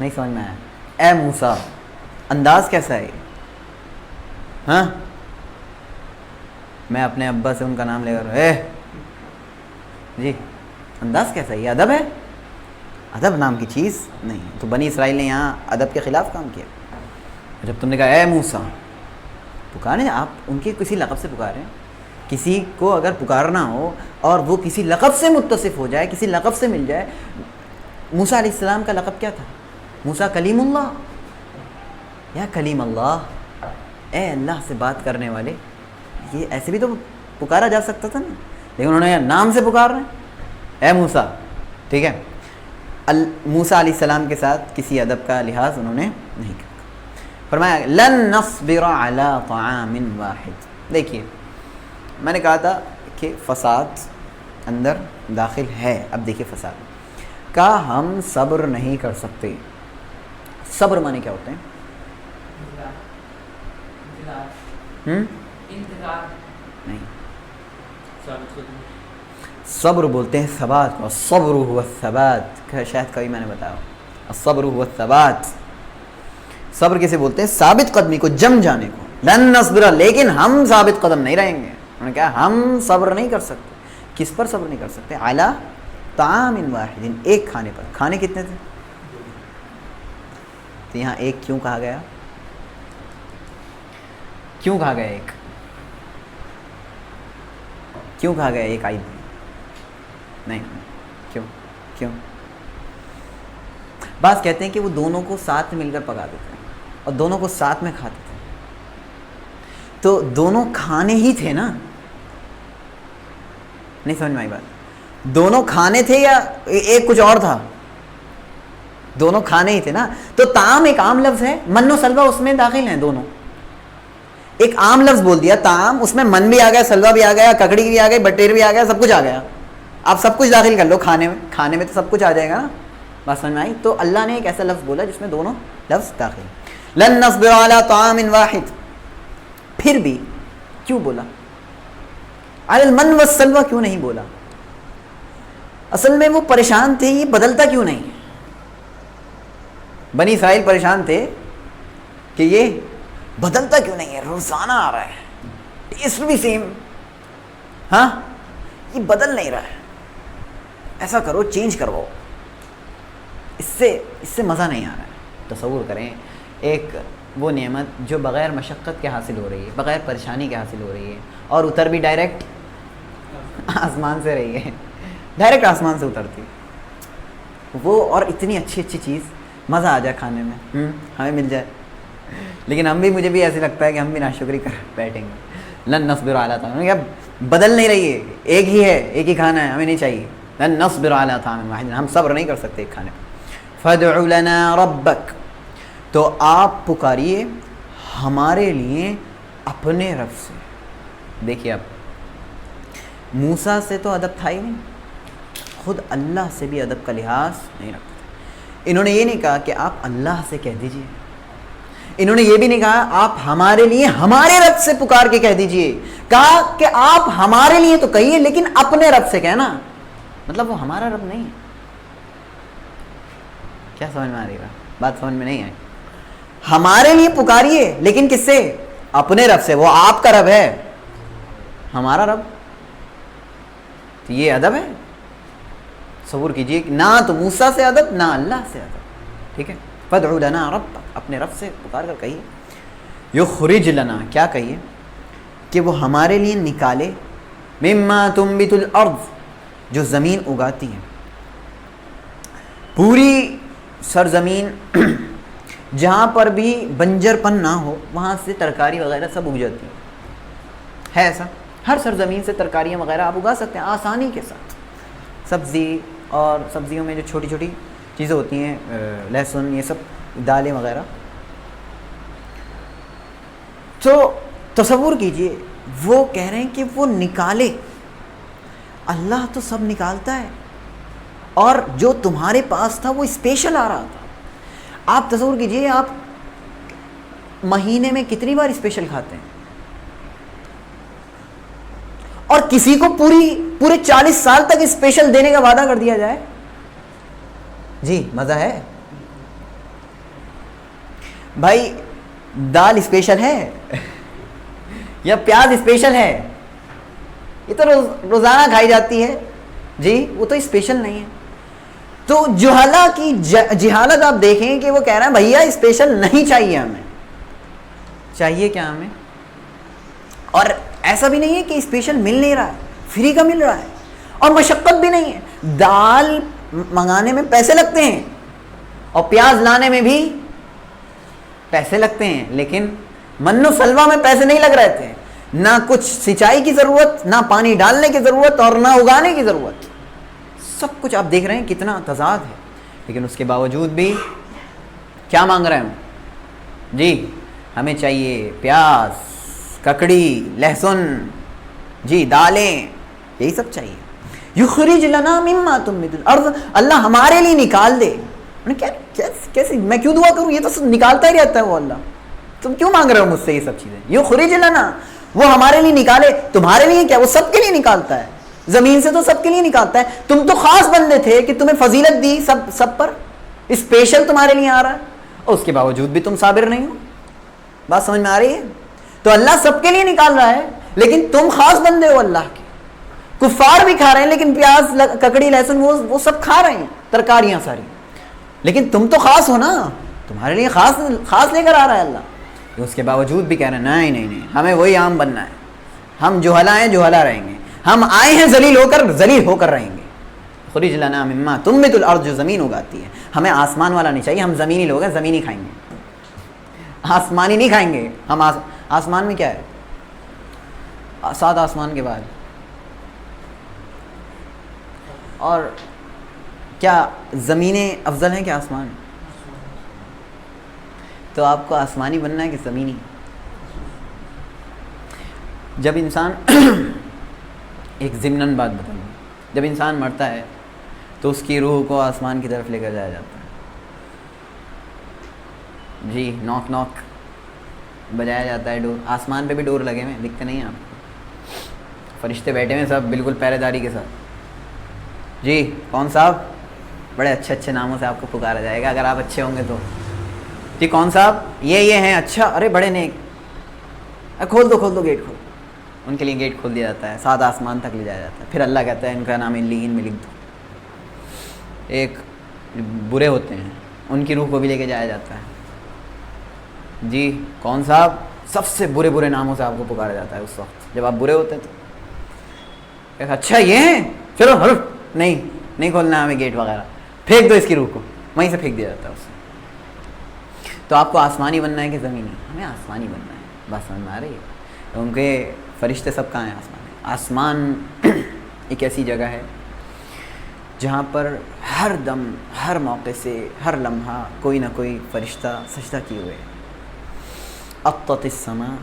نہیں سمجھ میں آیا، اے موسیٰ انداز کیسا ہے؟ ہاں میں اپنے ابا سے ان کا نام لے کر اے جی، انداز کیسا ہے؟ یہ ادب ہے؟ ادب نام کی چیز نہیں، تو بنی اسرائیل نے یہاں ادب کے خلاف کام کیا۔ جب تم نے کہا اے موسیٰ، پکارے، آپ ان کے کسی لقب سے پکارے، کسی کو اگر پکارنا ہو اور وہ کسی لقب سے متصف ہو جائے، کسی لقب سے مل جائے۔ موسیٰ علیہ السلام کا لقب کیا تھا؟ موسیٰ کلیم اللہ، یا کلیم اللہ، اے اللہ سے بات کرنے والے، یہ ایسے بھی تو پکارا جا سکتا تھا نا، لیکن انہوں نے نام سے پکار رہے ہیں اے موسیٰ، ٹھیک ہے۔ موسیٰ علیہ السلام کے ساتھ کسی ادب کا لحاظ انہوں نے نہیں کیا۔ فرمایا لن نصبر علی طعام واحد۔ دیکھیے میں نے کہا تھا کہ فساد اندر داخل ہے، اب دیکھیے فساد کا ہم صبر نہیں کر سکتے۔ صبر مانے کیا ہوتے ہیں؟ نہیں، صبر بولتے ہیں ثبات کو، الصبر هو الثبات، شاید کبھی میں نے بتایا، الصبر هو الثبات. صبر کسے بولتے ہیں؟ ثابت قدمی کو، جم جانے کو. لن نصبر، لیکن ہم ثابت قدم نہیں رہیں گے. انہوں نے کہا ہم صبر نہیں کر سکتے. کس پر صبر نہیں کر سکتے؟ علی طعام واحد، ایک کھانے پر. کھانے کتنے تھے؟ تو یہاں ایک کیوں کہا گیا؟ کیوں کہا گیا ایک؟ کیوں کہا گیا ایک آئی نہیں؟ کیوں کیوں؟ بعض کہتے ہیں کہ وہ دونوں کو ساتھ مل کر پکا دیتے ہیں اور دونوں کو ساتھ میں کھاتے تھے. تو دونوں کھانے ہی تھے نا؟ نہیں سمجھ میں آئی بات؟ دونوں کھانے تھے یا ایک کچھ اور تھا؟ دونوں کھانے ہی تھے نا. تو طعام ایک عام لفظ ہے، من و سلوہ اس میں داخل ہیں دونوں. ایک عام لفظ بول دیا طعام، اس میں من بھی آ گیا، سلوہ بھی آ گیا، ککڑی بھی آ گئی، بٹیر بھی آ گیا، سب کچھ آ گیا. آپ سب کچھ داخل کر لو کھانے میں، کھانے میں تو سب کچھ آ جائے گا نا. بات سمجھ میں آئی؟ تو اللہ نے ایک ایسا لفظ بولا جس میں دونوں لفظ داخل. لن نصبر علی طعام واحد. پھر بھی کیوں بولا؟ علی المن والسلوى کیوں نہیں بولا؟ اصل میں وہ پریشان تھے یہ بدلتا کیوں نہیں. بنی اسرائیل پریشان تھے کہ یہ بدلتا کیوں نہیں ہے، روزانہ آ رہا ہے، ٹیسٹ بھی سیم، ہاں یہ بدل نہیں رہا ہے، ایسا کرو چینج کرواؤ، اس سے مزہ نہیں آ رہا ہے. تصور کریں ایک وہ نعمت جو بغیر مشقت کے حاصل ہو رہی ہے، بغیر پریشانی کے حاصل ہو رہی ہے، اور اتر بھی ڈائریکٹ آسمان سے رہی ہے، ڈائریکٹ آسمان سے اترتی وہ، اور اتنی اچھی اچھی چیز، مزہ آ جائے کھانے میں، ہمیں مل جائے. لیکن مجھے بھی ایسے لگتا ہے کہ ہم بھی ناشکری کر بیٹھیں گے. لن نصبر علی طعام، کیا بدل نہیں رہی ہے، ایک ہی ہے، ایک ہی کھانا ہے، ہمیں نہیں چاہیے. لن نصبر علی طعام واحد، ہم صبر نہیں کر سکتے ایک کھانے پر. فادع لنا ربک، تو آپ پکاریے ہمارے لیے اپنے رب سے. دیکھیے اب موسیٰ سے تو ادب تھا ہی نہیں، خود اللہ سے بھی ادب کا لحاظ نہیں رکھتے. انہوں نے یہ نہیں کہا کہ آپ اللہ سے کہہ دیجئے، انہوں نے یہ بھی نہیں کہا آپ ہمارے لیے ہمارے رب سے پکار کے کہہ دیجئے. کہا کہ آپ ہمارے لیے تو کہیے لیکن اپنے رب سے کہنا. مطلب وہ ہمارا رب نہیں ہے. کیا سمجھ میں آ رہی ہے بات؟ سمجھ میں نہیں آئی. ہمارے لیے پکاریے لیکن کس سے؟ اپنے رب سے. وہ آپ کا رب ہے، ہمارا رب. تو یہ ادب ہے. تصور کیجئے نہ تو موسیٰ سے ادب نہ اللہ سے ادب. ٹھیک ہے، فادع لنا ربک، اپنے رب سے پکار کر کہیے. یخرج لنا، کیا کہیے؟ کہ وہ ہمارے لیے نکالے، مما تنبت الارض، جو زمین اگاتی ہے. پوری سرزمین جہاں پر بھی بنجر پن نہ ہو وہاں سے ترکاری وغیرہ سب اگ جاتی ہے ایسا؟ ہر سرزمین سے ترکاریاں وغیرہ آپ اگا سکتے ہیں آسانی کے ساتھ. سبزی، اور سبزیوں میں جو چھوٹی چھوٹی چیزیں ہوتی ہیں، لہسن، یہ سب دالیں وغیرہ. تو تصور کیجئے وہ کہہ رہے ہیں کہ وہ نکالے. اللہ تو سب نکالتا ہے، اور جو تمہارے پاس تھا وہ اسپیشل آ رہا تھا. آپ تصور کیجئے آپ مہینے میں کتنی بار اسپیشل کھاتے ہیں، اور کسی کو پورے 40 سال تک اسپیشل دینے کا وعدہ کر دیا جائے. جی مزہ ہے بھائی؟ دال اسپیشل ہے یا پیاز اسپیشل ہے؟ یہ تو روزانہ کھائی جاتی ہے جی، وہ تو اسپیشل نہیں ہے. تو جہالہ کی جہالت آپ دیکھیں کہ وہ کہہ رہا ہے بھیا اسپیشل نہیں چاہیے ہمیں. چاہیے کیا ہمیں؟ اور ایسا بھی نہیں ہے کہ اسپیشل مل نہیں رہا ہے، فری کا مل رہا ہے، اور مشقت بھی نہیں ہے. دال منگانے میں پیسے لگتے ہیں اور پیاز لانے میں بھی پیسے لگتے ہیں، لیکن من و سلوہ میں پیسے نہیں لگ رہے تھے. نہ کچھ سچائی کی ضرورت، نہ پانی ڈالنے کی ضرورت، اور نہ اگانے کی ضرورت. سب کچھ آپ دیکھ رہے ہیں کتنا تضاد ہے. لیکن اس کے باوجود بھی کیا مانگ رہے ہیں؟ جی ہمیں چاہیے پیاز، ککڑی، لہسن، جی دالیں، یہی سب چاہیے. یخرج لنا مما تنبت الارض، اللہ ہمارے لیے نکال دے. کیسے میں کیوں دعا کروں؟ یہ تو نکالتا ہی رہتا ہے وہ اللہ. تم کیوں مانگ رہے ہو مجھ سے یہ سب چیزیں؟ یخرج لنا، وہ ہمارے لیے نکالے. تمہارے لیے کیا، وہ سب کے لیے نکالتا ہے. زمین سے تو سب کے لیے نکالتا ہے. تم تو خاص بندے تھے کہ تمہیں فضیلت دی سب پر, اسپیشل تمہارے لیے آ رہا ہے, اور اس کے باوجود بھی تم صابر نہیں ہو. بات سمجھ میں آ رہی ہے؟ تو اللہ سب کے لیے نکال رہا ہے, لیکن تم خاص بندے ہو اللہ کے. کفار بھی کھا رہے ہیں, لیکن پیاز, ککڑی, لہسن وہ سب کھا رہے ہیں, ترکاریاں ساری, لیکن تم تو خاص ہو نا, تمہارے لیے خاص لے کر آ رہا ہے اللہ. اس کے باوجود بھی کہہ رہے ہیں نہیں, ہمیں وہی عام بننا ہے, ہم جوہلا ہیں, جوہلا رہیں گے, ہم آئے ہیں ذلیل ہو کر رہیں گے. خرج لنا مما تنبت الارض, جو زمین اگاتی ہے. ہمیں آسمان والا نہیں چاہیے, ہم زمینی لوگ ہیں, زمینی کھائیں گے, آسمانی نہیں کھائیں گے. ہم آسمان میں کیا ہے, 7 آسمان کے بعد, اور کیا زمینیں افضل ہیں کہ آسمان؟ تو آپ کو آسمانی بننا ہے کہ زمینی؟ جب انسان ایک ضمناً بات بتاؤں, جب انسان مرتا ہے تو اس کی روح کو آسمان کی طرف لے کر جایا جاتا ہے. جی, نوک نوک بجایا جاتا ہے, ڈور. آسمان پہ بھی ڈور لگے ہوئے, دکھتے نہیں ہیں آپ کو, فرشتے بیٹھے ہوئے سب بالکل پہرے داری کے ساتھ. جی کون صاحب؟ بڑے اچھے ناموں سے آپ کو پکارا جائے گا اگر آپ اچھے ہوں گے تو. جی کون صاحب؟ یہ ہیں. اچھا, ارے بڑے نیک, کھول دو گیٹ کھول. ان کے لیے گیٹ کھول دیا جاتا ہے, 7 آسمان تک لے جایا جاتا ہے. پھر اللہ کہتا ہے ان کا نام علیین میں لکھ دو. ایک برے ہوتے ہیں, ان کی روح کو بھی لے کے جایا جاتا ہے. جی کون صاحب؟ سب سے برے ناموں سے آپ کو پکارا جاتا ہے اس وقت جب آپ برے ہوتے ہیں تو. اچھا یہ ہیں, چلو نہیں کھولنا ہمیں گیٹ وغیرہ, پھینک دو اس کی روح کو. وہیں سے پھینک دیا جاتا ہے اسے. تو آپ کو آسمانی بننا ہے کہ زمینی؟ ہمیں آسمانی بننا ہے. بات سمجھ میں آ رہی ہے؟ ان کے فرشتے سب کہاں ہیں؟ آسمان ایک ایسی جگہ ہے جہاں پر ہر دم, ہر موقع سے, ہر لمحہ کوئی نہ کوئی فرشتہ سجدہ کیے ہوئے. اطت السما,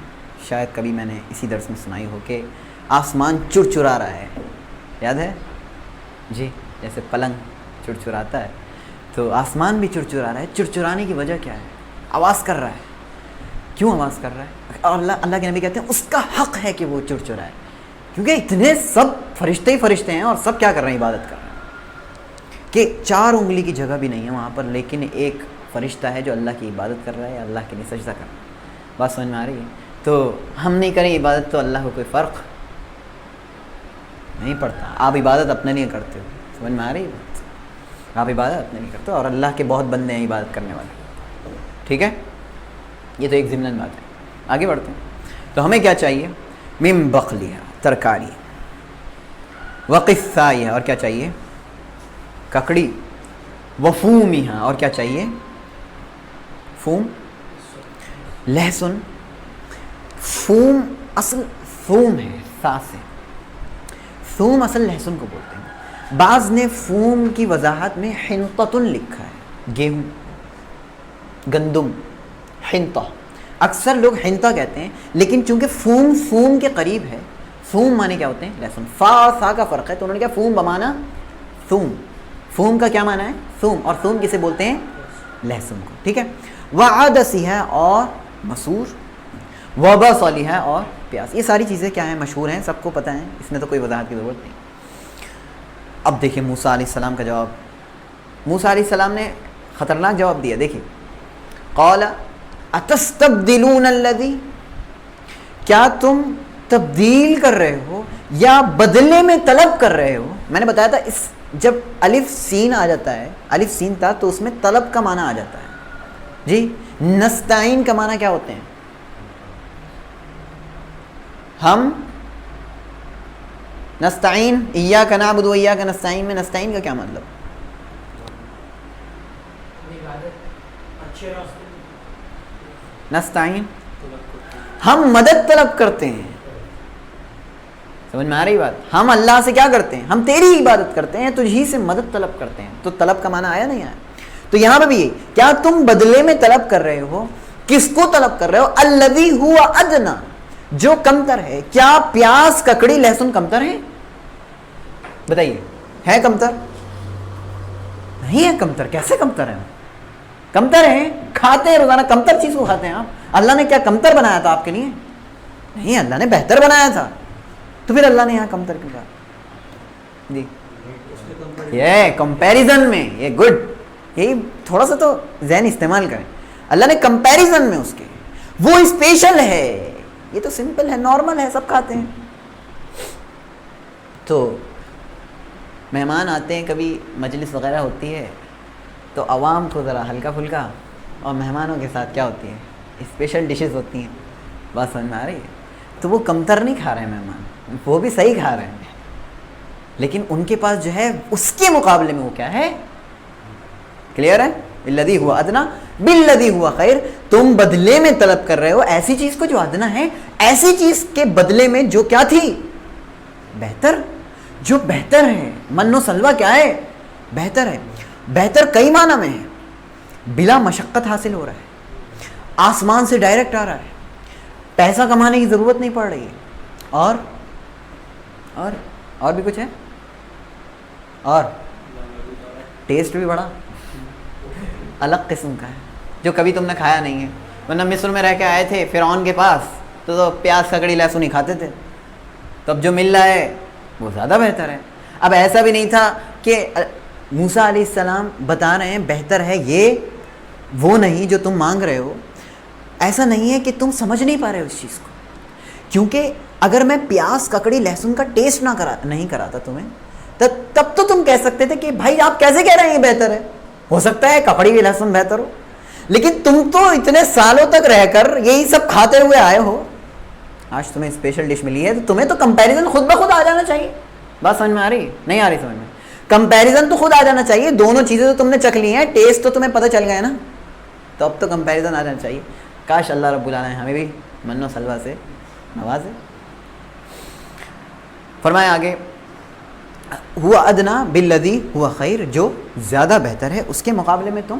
شاید کبھی میں نے اسی درس میں سنائی ہو کہ آسمان چرچرا رہا ہے. یاد ہے جی؟ جیسے پلنگ چرچراتا ہے تو آسمان بھی چرچرا رہا ہے. چرچرانے کی وجہ کیا ہے؟ آواز کر رہا ہے. کیوں آواز کر رہا ہے؟ اور اللہ کے نبی کہتے ہیں اس کا حق ہے کہ وہ چرچرائے, کیونکہ اتنے سب فرشتے ہی فرشتے ہیں اور سب کیا کر رہے ہیں؟ عبادت کر رہے ہیں کہ 4 انگلی کی جگہ بھی نہیں ہے وہاں پر, لیکن ایک فرشتہ ہے جو اللہ کی عبادت کر رہا ہے, اللہ کے لیے سجدہ کر رہا ہے. بات سمجھ میں آ رہی ہے؟ تو ہم نہیں کریں عبادت تو اللہ کو کوئی فرق نہیں پڑتا. آپ عبادت اپنے لیے کرتے ہو, سمجھ میں آ رہی ہے بات؟ آپ عبادت اپنے لیے کرتے ہو, اور اللہ کے بہت بندے ہیں عبادت کرنے والے. ٹھیک ہے, یہ تو ایک ضمن بات ہے. آگے بڑھتے ہیں. تو ہمیں کیا چاہیے؟ من بقلیہ, ترکاری, وقثائیہ, اور کیا چاہیے؟ ککڑی, وفومیہا, اور کیا چاہیے؟ فوم, لہسن. فوم اصل فوم ہے, سا سے. فوم اصل لہسن کو بولتے ہیں. بعض نے فوم کی وضاحت میں حنطۃ لکھا ہے, گیہوں, گندم, حنطہ. اکثر لوگ حنطہ کہتے ہیں, لیکن چونکہ فوم کے قریب ہے, فوم معنی کیا ہوتے ہیں؟ لہسن. فا سا کا فرق ہے, تو انہوں نے کیا فوم بمانا ثوم. فوم کا کیا معنی ہے؟ ثوم. اور ثوم کسے بولتے ہیں؟ لہسن کو. ٹھیک ہے. وعدسیہ, اور مسور. وبصلیہ, اور پیاز. یہ ساری چیزیں کیا ہیں؟ مشہور ہیں, سب کو پتہ ہیں, اس میں تو کوئی وضاحت کی ضرورت نہیں. اب دیکھیں موسیٰ علیہ السلام کا جواب. موسیٰ علیہ السلام نے خطرناک جواب دیا. دیکھیں, قال اتستبدلون الذی, کیا تم تبدیل کر رہے ہو یا بدلے میں طلب کر رہے ہو؟ میں نے بتایا تھا اس جب الف سین آ جاتا ہے, الف سین تھا تو اس میں طلب کا معنی آ جاتا ہے. جی نستعین کا معنی کیا ہوتے ہیں؟ ہم نستعین, ایاک نعبد و ایاک نستعین میں نستعین کا کیا مطلب؟ نستعین, ہم مدد طلب کرتے ہیں. سمجھ میں آ رہی بات؟ ہم اللہ سے کیا کرتے ہیں؟ ہم تیری عبادت کرتے ہیں, تجھی سے مدد طلب کرتے ہیں. تو طلب کا معنی آیا نہیں آیا؟ تو یہاں پہ بھی یہ, کیا تم بدلے میں طلب کر رہے ہو؟ کس کو طلب کر رہے ہو؟ الذی ہوا ادنا, جو کمتر ہے. کیا پیاز, ککڑی, لہسن کمتر ہے؟ بتائیے, ہے کمتر؟ نہیں ہے کمتر. کیسے کمتر ہے؟ کمتر ہے, کھاتے ہیں روزانہ, کمتر چیز کو کھاتے ہیں آپ. اللہ نے کیا کمتر بنایا تھا آپ کے لیے؟ نہیں, اللہ نے بہتر بنایا تھا. تو پھر اللہ نے یہاں کمتر کیوں کہا؟ جی یہ کمپیریزن میں، یہ گڈ، یہی تھوڑا سا تو ذہن استعمال کریں. اللہ نے کمپیریزن میں اس کے، وہ اسپیشل ہے، یہ تو سمپل ہے، نارمل ہے، سب کھاتے ہیں. تو مہمان آتے ہیں، کبھی مجلس وغیرہ ہوتی ہے تو عوام کو ذرا ہلکا پھلکا، اور مہمانوں کے ساتھ کیا ہوتی ہے، اسپیشل ڈشز ہوتی ہیں. بات سمجھ میں آ رہی ہے؟ تو وہ کمتر نہیں کھا رہے ہیں مہمان، وہ بھی صحیح کھا رہے ہیں، لیکن ان کے پاس جو ہے اس کے مقابلے میں وہ کیا ہے، کلیئر ہے؟ الذی ہوا ادنا بالذی ہوا خیر. تم بدلے میں طلب کر رہے ہو ایسی چیز کو جو ادنا ہے، ایسی چیز کے بدلے میں جو کیا تھی، بہتر، جو بہتر ہے. من و سلوہ کیا ہے، بہتر ہے. بہتر کئی معنی میں ہے، بلا مشقت حاصل ہو رہا ہے، آسمان سے ڈائریکٹ آ رہا ہے، پیسہ کمانے کی ضرورت نہیں پڑ رہی ہے، اور بھی کچھ ہے، اور ٹیسٹ بھی بڑا الگ قسم کا ہے جو کبھی تم نے کھایا نہیں ہے. ورنہ مصر میں رہ کے آئے تھے فرعون کے پاس تو پیاز ککڑی لہسن ہی کھاتے تھے، تو اب جو مل رہا ہے وہ زیادہ بہتر ہے. اب ایسا بھی نہیں تھا کہ موسیٰ علیہ السلام بتا رہے ہیں بہتر ہے یہ وہ نہیں جو تم مانگ رہے ہو. ایسا نہیں ہے کہ تم سمجھ نہیں پا رہے ہو اس چیز کو، کیونکہ اگر میں پیاز ککڑی لہسن کا ٹیسٹ نہیں کراتا تمہیں، تب تو تم کہہ سکتے تھے کہ بھائی آپ کیسے کہہ رہے ہیں یہ بہتر ہے. ہو سکتا ہے ککڑی بھی لہسن بہتر ہو، لیکن تم تو اتنے سالوں تک رہ کر یہی سب کھاتے ہوئے آئے ہو، آج تمہیں اسپیشل ڈش ملی ہے تو تمہیں تو کمپیریزن خود بخود آ جانا چاہیے. بات سمجھ میں آ رہی؟ نہیں آ رہی سمجھ میں؟ کمپیریزن تو خود آ جانا چاہیے. دونوں چیزیں تو تم نے چکھ لی ہیں، ٹیسٹ تو تمہیں پتہ چل گیا نا، تو اب تو کمپیریزن آ جانا چاہیے. کاش اللہ رب العالمین ہمیں بھی من و سلوہ سے نوازے. فرمایا آگے ہوا ادنا بالذی ہوا خیر، جو زیادہ بہتر ہے اس کے مقابلے میں تم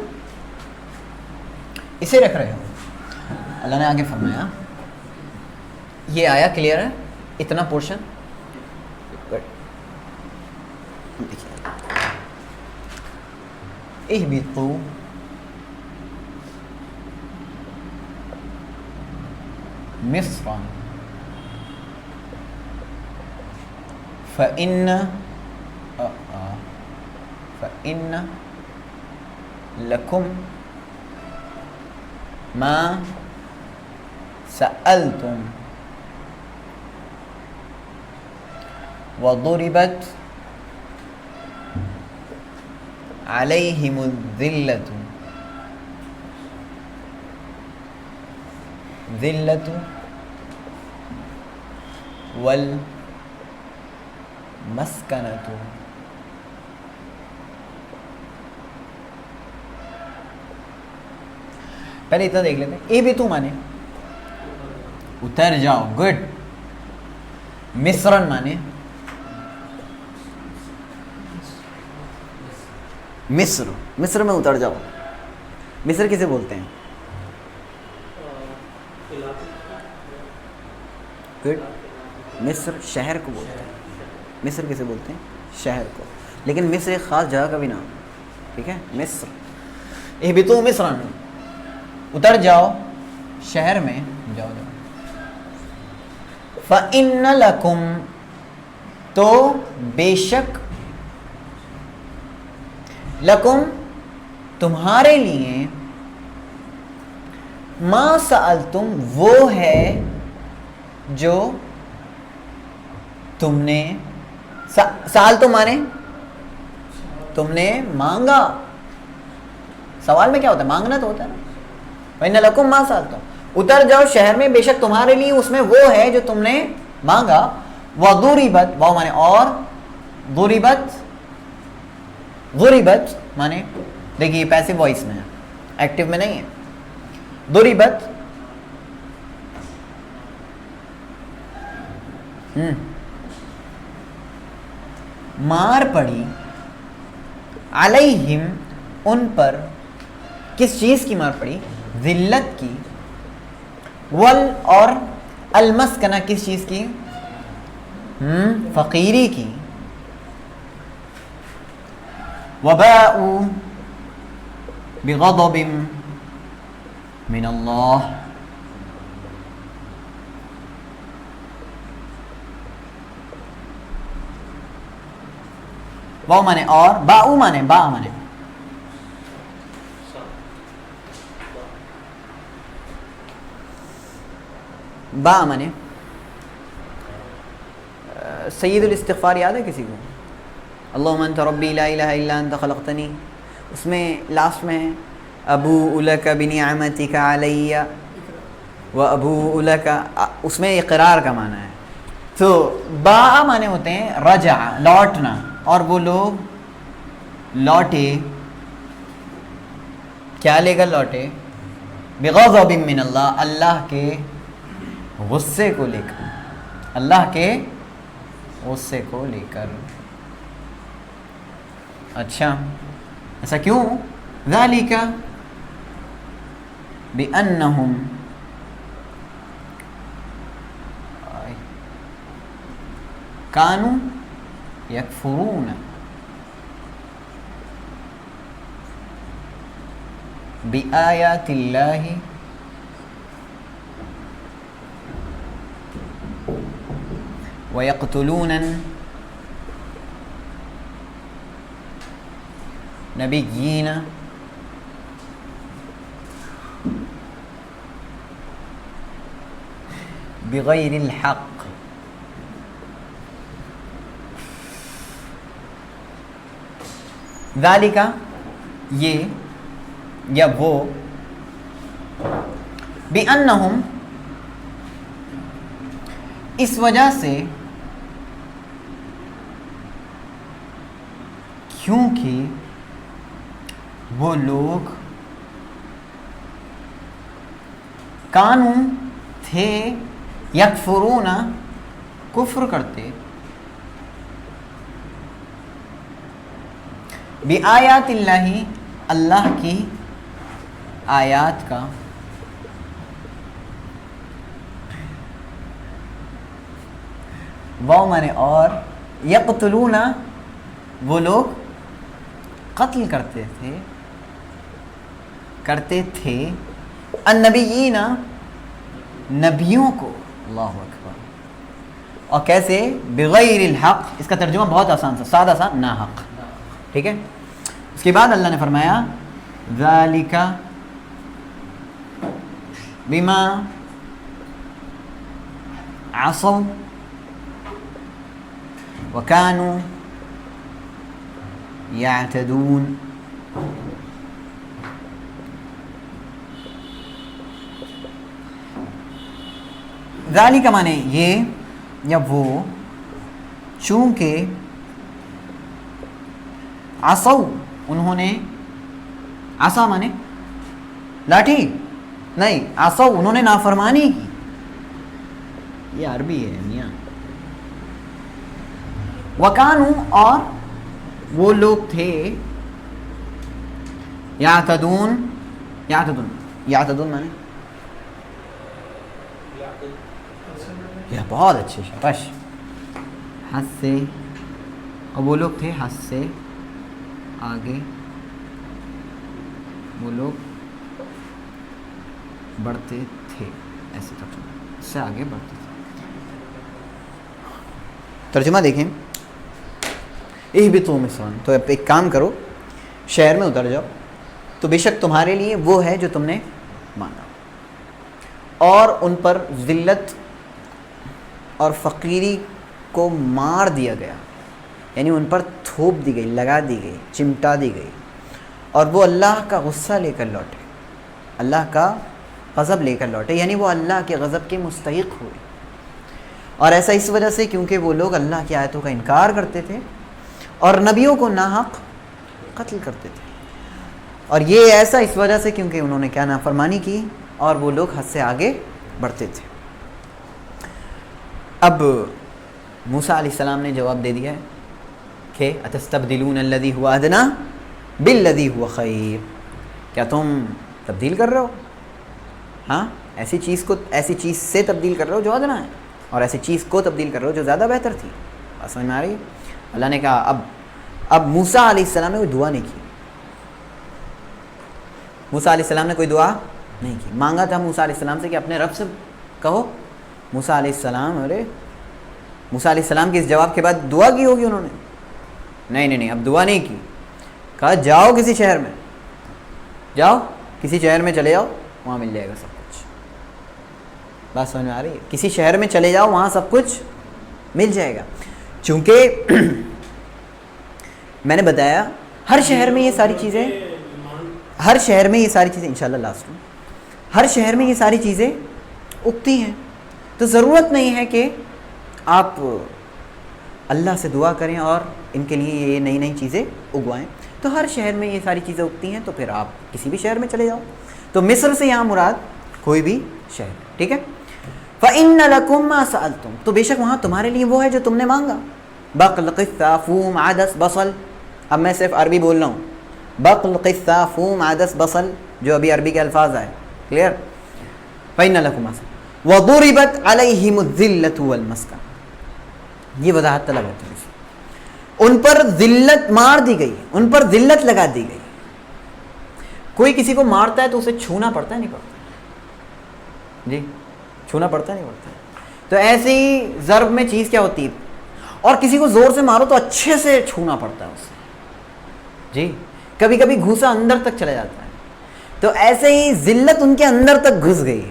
اسے رکھ رہے ہو. اللہ نے آگے فرمایا، یہ آیا کلیئر ہے اتنا پورشن؟ اہبطوا مصرا فإن لكم ما سألتم وضربت عليهم الذلة والمسكنة پہلے اتنا دیکھ لیتے ہیں. اے بھی تو مانے اتر جاؤ، گڈ. مصرن مانے مصر میں اتر جاؤ. مصر کسے بولتے ہیں؟ گڈ. مصر شہر کو بولتے ہیں. مصر کسے بولتے ہیں؟ شہر کو. لیکن مصر ایک خاص جگہ کا بھی نام، ٹھیک ہے؟ مصر. اہبطوا مصرن، اتر جاؤ شہر میں، جاؤ. فَإِنَّ لَكُمْ، تو بے شک، لکم تمہارے لیے، ما سألتم وہ ہے جو تم نے، سال تو مانے تم نے مانگا. سوال میں کیا ہوتا ہے؟ مانگنا تو ہوتا ہے نا. وَإِنَّ لَكُمْ مَا سَأَلْتُمْ، اتر جاؤ شہر میں، بے شک تمہارے لیے اس میں وہ ہے جو تم نے مانگا. وَضُرِبَتْ، واو مانے اور، ضُرِبَتْ مانے، دیکھیے پیسو وائس میں ہے، ایکٹیو میں نہیں ہے. ضُرِبَتْ مار پڑی، علیہم ان پر، کس چیز کی مار پڑی؟ ذلت کی. اور المسکنہ کس چیز کی؟ فقیری کی. وباءوا بغضب من اللہ، واو مانے اور، باؤ مانے با مانے با مانے سید الاستغفار یاد ہے کسی کو؟ اللہم انت ربی لا الہ الا انت خلقتنی، اس میں لاسٹ میں ابوء لک بنعمتک علی و ابوء لک، اس میں اقرار کا معنی ہے. تو با معنی ہوتے ہیں رجع لوٹنا، اور وہ لوگ لوٹے کیا لے کر لوٹے؟ بغضب من اللہ، اللہ کے غصے کو لے کر، اللہ کے غصے کو لے کر. اچھا ایسا کیوں؟ ذالک بأنہم کانوا یکفرون بآیات اللہ ویقتلون نبیین بغیر الحق. ذالک یہ یا وہ، بأنہم اس وجہ سے، کیونکہ وہ لوگ کانوا تھے یکفرون کفر کرتے، بآیات اللہ اللہ کی آیات کا، واو مانے اور، یقتلون وہ لوگ قتل کرتے تھے النبیین نبیوں کو. اللہ اکبر. اور کیسے؟ بغیر الحق. اس کا ترجمہ بہت آسان سا، سادہ سا، ناحق. ٹھیک ہے. اس کے بعد اللہ نے فرمایا ذالک بما عصوا وکانوا یعتدون. ذالک مانے یہ یا وہ، چونکہ عصوا انہوں نے، عصا مانے لاٹھی نہیں، عصوا انہوں نے نافرمانی کی. یہ عربی ہے میاں. وکانوا اور وہ لوگ تھے، یعتدون مانے یہ بہت اچھے شاباش، حد سے، اور وہ لوگ تھے حد سے آگے، وہ لوگ بڑھتے تھے، ایسے ترجمہ، اس سے آگے بڑھتے تھے. ترجمہ دیکھیں، اہبطوا مصرا، تو اب ایک کام کرو، شہر میں اتر جاؤ، تو بے شک تمہارے لیے وہ ہے جو تم نے مانا، اور ان پر ذلت اور فقیری کو مار دیا گیا، یعنی ان پر تھوپ دی گئی، لگا دی گئی، چمٹا دی گئی، اور وہ اللہ کا غصہ لے کر لوٹے، اللہ کا غضب لے کر لوٹے، یعنی وہ اللہ کے غضب کے مستحق ہوئے. اور ایسا اس وجہ سے کیونکہ وہ لوگ اللہ کی آیتوں کا انکار کرتے تھے اور نبیوں کو ناحق قتل کرتے تھے. اور یہ ایسا اس وجہ سے کیونکہ انہوں نے کیا نافرمانی کی اور وہ لوگ حد سے آگے بڑھتے تھے. اب موسیٰ علیہ السلام نے جواب دے دیا ہے کہ اتستبدلون الذی هو ادنی بالذی هو خیر، کیا تم تبدیل کر رہے ہو، ہاں ایسی چیز سے تبدیل کر رہے ہو جو ادنا ہے، اور ایسی چیز کو تبدیل کر رہے ہو جو زیادہ بہتر تھی. سمجھ میں آ رہی ہے؟ اللہ نے کہا اب موسیٰ علیہ السلام نے کوئی دعا نہیں کی، موسیٰ علیہ السلام نے کوئی دعا نہیں کی. مانگا تھا موسیٰ علیہ السلام سے کہ اپنے رب سے کہو. موسیٰ علیہ السلام، موسیٰ علیہ السلام کے اس جواب کے بعد دعا کی ہوگی انہوں نے؟ نہیں اب دعا نہیں کی. کہا جاؤ کسی شہر میں, جاؤ کسی شہر میں چلے جاؤ, وہاں مل جائے گا سب کچھ. بات سمجھ میں آ رہی ہے؟ کسی شہر میں چلے جاؤ, وہاں سب کچھ مل جائے گا. چونکہ میں نے بتایا ہر شہر میں یہ ساری چیزیں, ہر شہر میں یہ ساری چیزیں, انشاءاللہ لاسٹ میں, ہر شہر میں یہ ساری چیزیں اگتی ہیں. تو ضرورت نہیں ہے کہ آپ اللہ سے دعا کریں اور ان کے لیے یہ نئی نئی چیزیں اگوائیں. تو ہر شہر میں یہ ساری چیزیں اگتی ہیں, تو پھر آپ کسی بھی شہر میں چلے جاؤ. تو مصر سے یہاں مراد کوئی بھی شہر, ٹھیک ہے. فَإِنَّ لَكُمْ مَا سَأَلْتُمْ, تو بے شک وہاں تمہارے لیے وہ ہے جو تم نے مانگا. بقل, قثہ, فوم, عدس, بصل. اب میں صرف عربی بول رہا ہوں. بقل, قثہ, فوم, عدس, بصل, جو ابھی عربی کے الفاظ آئے, کلیئر. فَإِنَّ لَكُمْ مَا سَأَلْتُمْ وَضُرِبَتْ عَلَيْهِمُ الذِّلَّةُ وَالْمَسْكَنَةُ, یہ وضاحت طلب ہے. ان پر ذلت مار دی گئی, ان پر ذلت لگا دی گئی. کوئی کسی کو مارتا ہے تو اسے چھونا پڑتا ہے نہیں پڑتا؟ جی چھونا پڑتا ہے نہیں پڑتا؟ تو ایسی ضرب میں چیز کیا ہوتی ہے, اور کسی کو زور سے مارو تو اچھے سے چھونا پڑتا ہے اسے. جی کبھی کبھی گھوسا اندر تک چلا جاتا ہے. تو ایسے ہی ذلت ان کے اندر تک گھس گئی.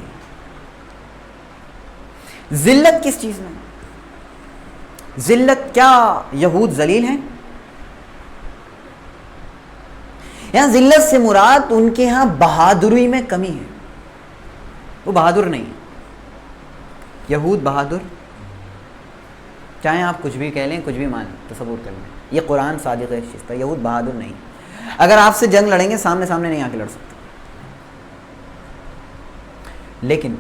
ذلت کس چیز میں؟ ذلت, کیا یہود ذلیل ہیں؟ یہاں ذلت سے مراد ان کے ہاں بہادری میں کمی ہے. وہ بہادر نہیں. یہود بہادر, چاہے آپ کچھ بھی کہہ لیں, کچھ بھی مان تصور کر لیں, یہ قرآن صادق ہے اس چیز پر. یہود بہادر نہیں. اگر آپ سے جنگ لڑیں گے سامنے سامنے نہیں آ کے لڑ سکتے, لیکن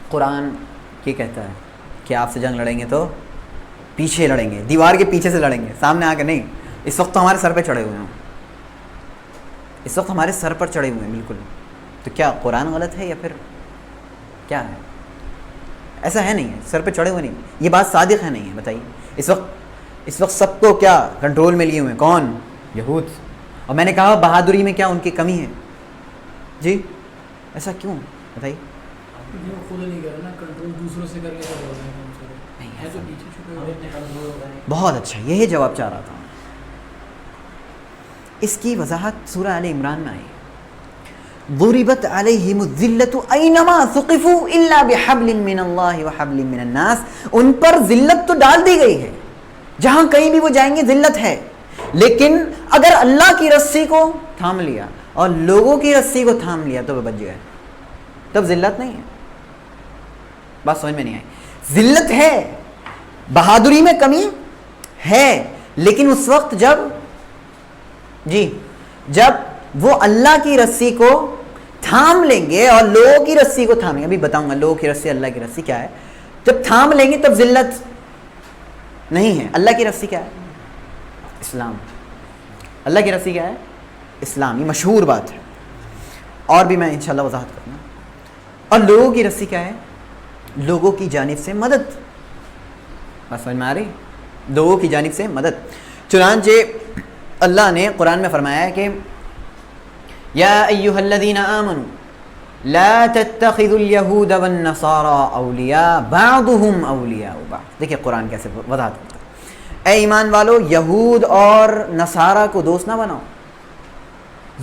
قرآن یہ کہتا ہے کہ آپ سے جنگ لڑیں گے تو پیچھے لڑیں گے, دیوار کے پیچھے سے لڑیں گے, سامنے آ کے نہیں. اس وقت تو ہمارے سر پہ چڑھے ہوئے ہیں, اس وقت ہمارے سر پر چڑھے ہوئے ہیں بالکل. تو کیا قرآن غلط ہے یا پھر کیا ہے؟ ایسا ہے نہیں ہے, سر پہ چڑھے ہوئے نہیں. یہ بات صادق ہے نہیں ہے؟ بتائیے. اس وقت سب کو کیا کنٹرول میں لیے ہوئے ہیں؟ کون؟ یہود. اور میں نے کہا بہادری میں کیا ان کی کمی ہے؟ جی ایسا کیوں بتائیے. بہت اچھا, یہی جواب چاہ رہا تھا. اس کی وضاحت سورہ آل عمران میں آئی. ضربت علیہم الذلۃ اینما ثقفوا الا بحبل من اللہ وحبل من الناس, ان پر ذلت تو ڈال دی گئی ہے, جہاں کہیں بھی وہ جائیں گے ذلت ہے. لیکن اگر اللہ کی رسی کو تھام لیا اور لوگوں کی رسی کو تھام لیا تو وہ بچ گئے, تب ذلت نہیں ہے. بات سمجھ میں نہیں آئی. ذلت ہے, بہادری میں کمی ہے, لیکن اس وقت جب وہ اللہ کی رسی کو تھام لیں گے اور لوگوں کی رسی کو تھامیں گے. ابھی بتاؤں گا لوگوں کی رسی اللہ کی رسی کیا ہے. جب تھام لیں گے تب ذلت نہیں ہے. اللہ کی رسی کیا ہے؟ اسلام. اللہ کی رسی کیا ہے؟ اسلام. یہ مشہور بات ہے, اور بھی میں انشاءاللہ وضاحت کروں گا. اور لوگوں کی رسی کیا ہے؟ لوگوں کی جانب سے مدد. بس سمجھ میں آ رہی؟ لوگوں کی جانب سے مدد. چنانچہ اللہ نے قرآن میں فرمایا ہے کہ یا ایھا الذین آمنوا لا تتخذوا اليہود والنصارى اولیاء بعضهم اولیاء بعض. دیکھیں قرآن کیسے وضاحت کرتا ہے. اے ایمان والو, یہود اور نصارہ کو دوست نہ بناؤ.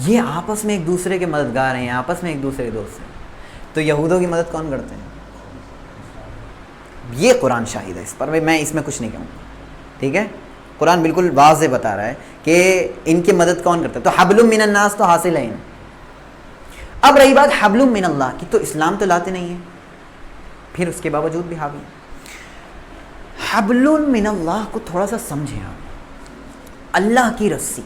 یہ آپس میں ایک دوسرے کے مددگار ہیں, آپس میں ایک دوسرے کے دوست ہیں. تو یہودوں کی مدد کون کرتے ہیں؟ یہ قرآن شاہد ہے اس پر. میں اس میں کچھ نہیں کہوں گا, ٹھیک ہے. قرآن بالکل واضح بتا رہا ہے کہ ان کی مدد کون کرتا ہے. تو حبل من الناس تو حاصل ہے. اب رہی بات حبل من اللہ کی, تو اسلام تو لاتے نہیں ہیں, پھر اس کے باوجود بھی حاوی. حبل من اللہ کو تھوڑا سا سمجھیں آپ. اللہ کی رسی.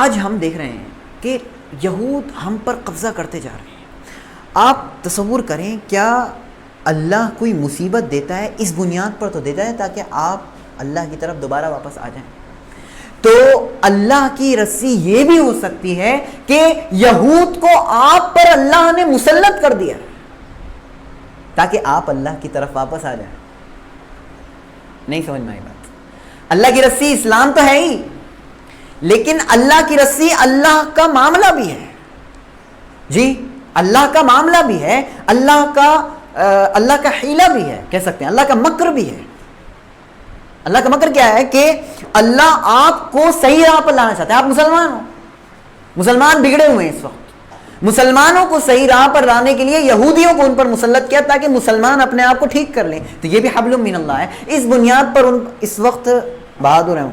آج ہم دیکھ رہے ہیں کہ یہود ہم پر قبضہ کرتے جا رہے ہیں. آپ تصور کریں, کیا اللہ کوئی مصیبت دیتا ہے اس بنیاد پر تو دیتا ہے تاکہ آپ اللہ کی طرف دوبارہ واپس آ جائیں. تو اللہ کی رسی یہ بھی ہو سکتی ہے کہ یہود کو آپ پر اللہ نے مسلط کر دیا تاکہ آپ اللہ کی طرف واپس آ جائیں. نہیں سمجھ میں آئی بات؟ اللہ کی رسی اسلام تو ہے ہی, لیکن اللہ کی رسی اللہ کا معاملہ بھی ہے. جی اللہ کا معاملہ بھی ہے, اللہ کا حیلہ بھی ہے, کہہ سکتے ہیں اللہ کا مکر بھی ہے. اللہ کا مکر کیا ہے کہ اللہ آپ کو صحیح راہ پر لانا چاہتا ہے. آپ مسلمان ہو, مسلمان بگڑے ہوئے ہیں اس وقت. مسلمانوں کو صحیح راہ پر لانے کے لیے یہودیوں کو ان پر مسلط کیا تاکہ مسلمان اپنے آپ کو ٹھیک کر لیں. تو یہ بھی حبل من اللہ ہے. اس بنیاد پر اس وقت بہادر ہیں,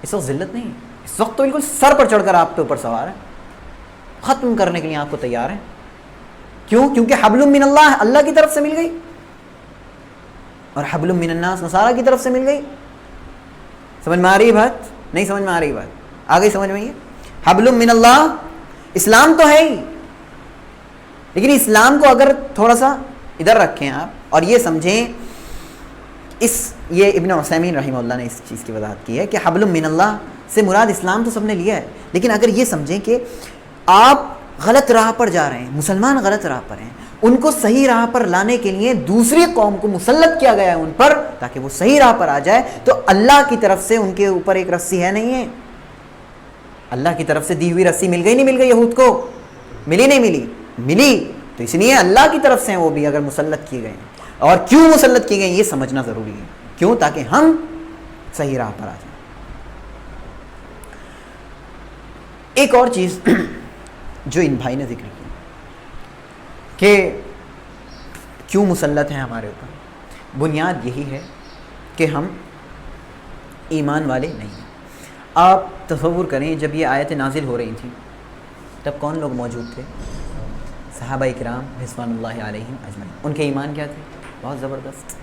اس وقت ذلت نہیں, اس وقت تو بالکل سر پر چڑھ کر آپ کے اوپر سوار ہے, ختم کرنے کے لیے آپ کو تیار ہے. کیوں؟ کیونکہ حبل من اللہ اللہ کی طرف سے مل گئی اور حبل من الناس نصارہ کی طرف سے مل گئی. سمجھ میں آ رہی بات؟ نہیں سمجھ میں آ رہی بات؟ آگے سمجھ میں. یہ حبل من اللہ اسلام تو ہے ہی, لیکن اسلام کو اگر تھوڑا سا ادھر رکھیں آپ اور یہ سمجھیں, یہ ابن عثیمین رحمہ اللہ نے اس چیز کی وضاحت کی ہے کہ حبل من اللہ سے مراد اسلام تو سب نے لیا ہے, لیکن اگر یہ سمجھیں کہ آپ غلط راہ پر جا رہے ہیں, مسلمان غلط راہ پر ہیں, ان کو صحیح راہ پر لانے کے لیے دوسری قوم کو مسلط کیا گیا ہے ان پر تاکہ وہ صحیح راہ پر آ جائے, تو اللہ کی طرف سے ان کے اوپر ایک رسی ہے نہیں ہے؟ اللہ کی طرف سے دی ہوئی رسی مل گئی نہیں مل گئی یہود کو؟ ملی نہیں ملی؟ ملی. تو اس لیے اللہ کی طرف سے وہ بھی اگر مسلط کیے گئے ہیں, اور کیوں مسلط کیے گئے یہ سمجھنا ضروری ہے. کیوں؟ تاکہ ہم صحیح راہ پر آ جائیں. ایک اور چیز جو ان بھائی نے ذکر کی کہ کیوں مسلط ہیں ہمارے اوپر, بنیاد یہی ہے کہ ہم ایمان والے نہیں ہیں. آپ تصور کریں جب یہ آیتیں نازل ہو رہی تھیں تب کون لوگ موجود تھے؟ صحابہ کرام رضوان اللہ علیہم اجمعین. ان کے ایمان کیا تھے؟ بہت زبردست.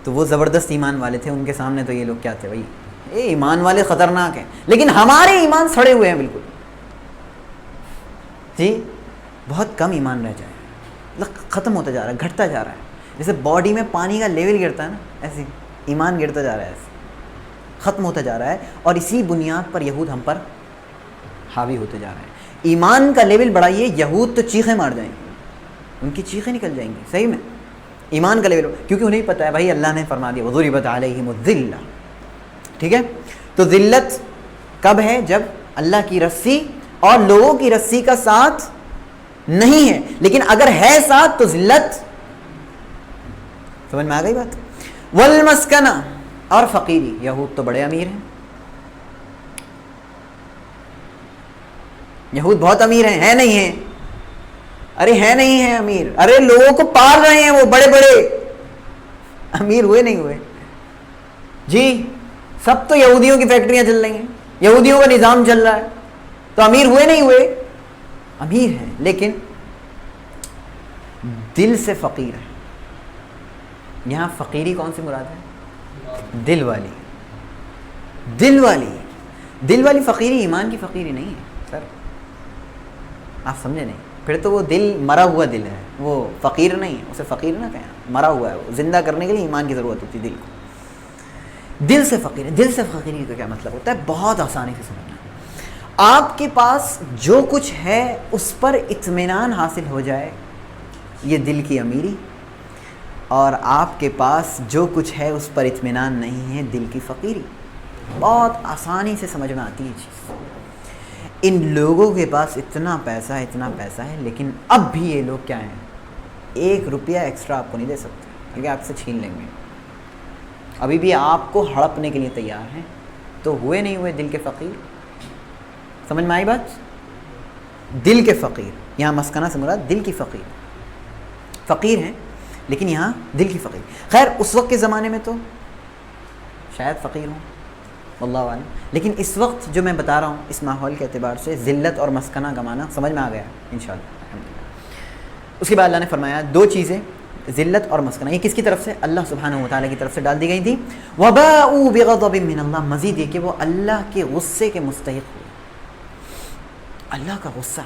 تو وہ زبردست ایمان والے تھے, ان کے سامنے تو یہ لوگ کیا تھے بھائی, یہ ایمان والے خطرناک ہیں, لیکن ہمارے ایمان سڑے ہوئے ہیں بالکل. جی بہت کم ایمان رہ جائے, ختم ہوتا جا رہا ہے, گھٹتا جا رہا ہے. جیسے باڈی میں پانی کا لیول گرتا ہے نا, ایسے ایمان گرتا جا رہا ہے, ایسے ختم ہوتا جا رہا ہے. اور اسی بنیاد پر یہود ہم پر حاوی ہوتے جا رہے ہیں. ایمان کا لیول بڑھائیے, یہود تو چیخیں مار جائیں گے, ان کی چیخیں نکل جائیں گی صحیح میں. ایمان کا لیول, کیونکہ انہیں پتہ ہے بھائی اللہ نے فرما دیا وَضُرِبَتْ عَلَيْهِمُ الذِّلَّةُ. ٹھیک ہے, تو ذلت کب ہے؟ جب اللہ کی رسی اور لوگوں کی رسی کا ساتھ نہیں ہے. لیکن اگر ہے ساتھ تو ذلت. سمجھ میں آ گئی بات؟ والمسکنہ, اور فقیری. یہود تو بڑے امیر ہیں, یہود بہت امیر ہیں نہیں ہیں؟ ارے ہیں نہیں ہیں امیر, ارے لوگوں کو پال رہے ہیں, وہ بڑے بڑے امیر ہوئے نہیں ہوئے جی. سب تو یہودیوں کی فیکٹریاں چل رہی ہیں, یہودیوں کا نظام چل رہا ہے, تو امیر ہوئے نہیں ہوئے؟ امیر ہیں, لیکن دل سے فقیر ہے. یہاں فقیری کون سی مراد ہے؟ دل والی. دل والی, دل والی فقیری ایمان کی فقیری نہیں ہے سر, آپ سمجھے نہیں. پھر تو وہ دل مرا ہوا دل ہے, وہ فقیر نہیں ہے, اسے فقیر نہ کہیں, مرا ہوا ہے. وہ زندہ کرنے کے لیے ایمان کی ضرورت ہوتی ہے دل کو. دل سے فقیر ہے. دل سے فقیری کا کیا مطلب ہوتا ہے؟ بہت آسانی سے سمجھنا. آپ کے پاس جو کچھ ہے اس پر اطمینان حاصل ہو جائے, یہ دل کی امیری. اور آپ کے پاس جو کچھ ہے اس پر اطمینان نہیں ہے, دل کی فقیری. بہت آسانی سے سمجھ میں آتی ہے چیز. ان لوگوں کے پاس اتنا پیسہ ہے, لیکن اب بھی یہ لوگ کیا ہیں, 1 روپیہ ایکسٹرا آپ کو نہیں دے سکتے, بلکہ آپ سے چھین لیں گے. ابھی بھی آپ کو ہڑپنے کے لیے تیار ہیں. تو ہوئے نہیں ہوئے دل کے فقیر؟ سمجھ میں آئی بات؟ دل کے فقیر. یہاں مسکنہ سے مراد دل کی فقیر. فقیر ہیں لیکن یہاں دل کی فقیر. خیر اس وقت کے زمانے میں تو شاید فقیر ہوں, واللہ عالم, لیکن اس وقت جو میں بتا رہا ہوں اس ماحول کے اعتبار سے ذلت اور مسکنہ کا معنی سمجھ میں آ گیا انشاءاللہ الحمدللہ. اس کے بعد اللہ نے فرمایا 2 چیزیں, ذلت اور مسکنہ, یہ کس کی طرف سے؟ اللہ سبحانہ و تعالیٰ کی طرف سے ڈال دی گئی تھی. وَبَاءُوا بِغَضَبٍ مِّنَ اللَّهِ, مزید یہ کہ وہ اللہ کے غصے کے مستحق ہوئے. اللہ کا غصہ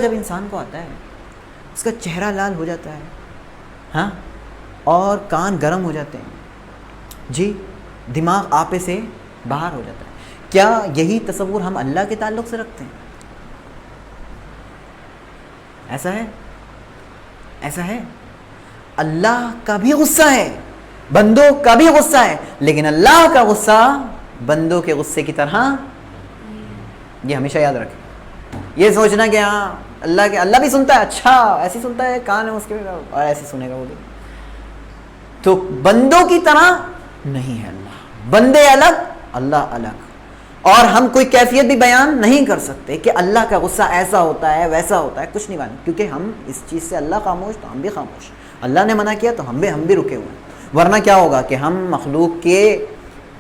جب انسان کو آتا ہے اس کا چہرہ لال ہو جاتا ہے, ہاں, اور کان گرم ہو جاتے ہیں جی, دماغ آپے سے باہر ہو جاتا ہے. کیا یہی تصور ہم اللہ کے تعلق سے رکھتے ہیں؟ ایسا ہے؟ ایسا ہے؟ اللہ کا بھی غصہ ہے, بندوں کا بھی غصہ ہے, لیکن اللہ کا غصہ بندوں کے غصے کی طرح. یہ ہمیشہ یاد رکھیں. یہ سوچنا کہ ہاں اللہ بھی سنتا ہے, اچھا ایسی سنتا ہے, کان ہے اس کے, اور ایسی سنے گا وہ بھی. تو بندوں کی طرح نہیں ہے اللہ، بندے الگ اللہ الگ، اور ہم کوئی کیفیت بھی بیان نہیں کر سکتے کہ اللہ کا غصہ ایسا ہوتا ہے ویسا ہوتا ہے، کچھ نہیں بیان، کیونکہ ہم اس چیز سے اللہ خاموش تو ہم بھی خاموش، اللہ نے منع کیا تو ہم بھی رکے ہوئے ہیں، ورنہ کیا ہوگا کہ ہم مخلوق کے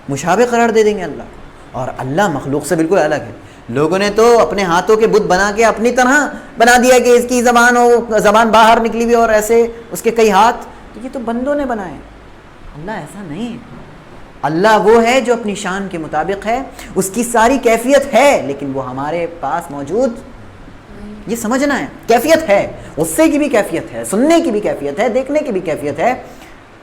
مشابہ قرار دے دیں گے اللہ کو، اور اللہ مخلوق سے بالکل الگ ہے۔ لوگوں نے تو اپنے ہاتھوں کے بت بنا کے اپنی طرح بنا دیا کہ اس کی زبان باہر نکلی ہوئی اور ایسے اس کے کئی ہاتھ، تو یہ تو بندوں نے بنائے، اللہ ایسا نہیں ہے۔ اللہ وہ ہے جو اپنی شان کے مطابق ہے، اس کی ساری کیفیت ہے، لیکن وہ ہمارے پاس موجود، یہ سمجھنا ہے، کیفیت ہے، غصے کی بھی کیفیت ہے، سننے کی بھی کیفیت ہے، دیکھنے کی بھی کیفیت ہے،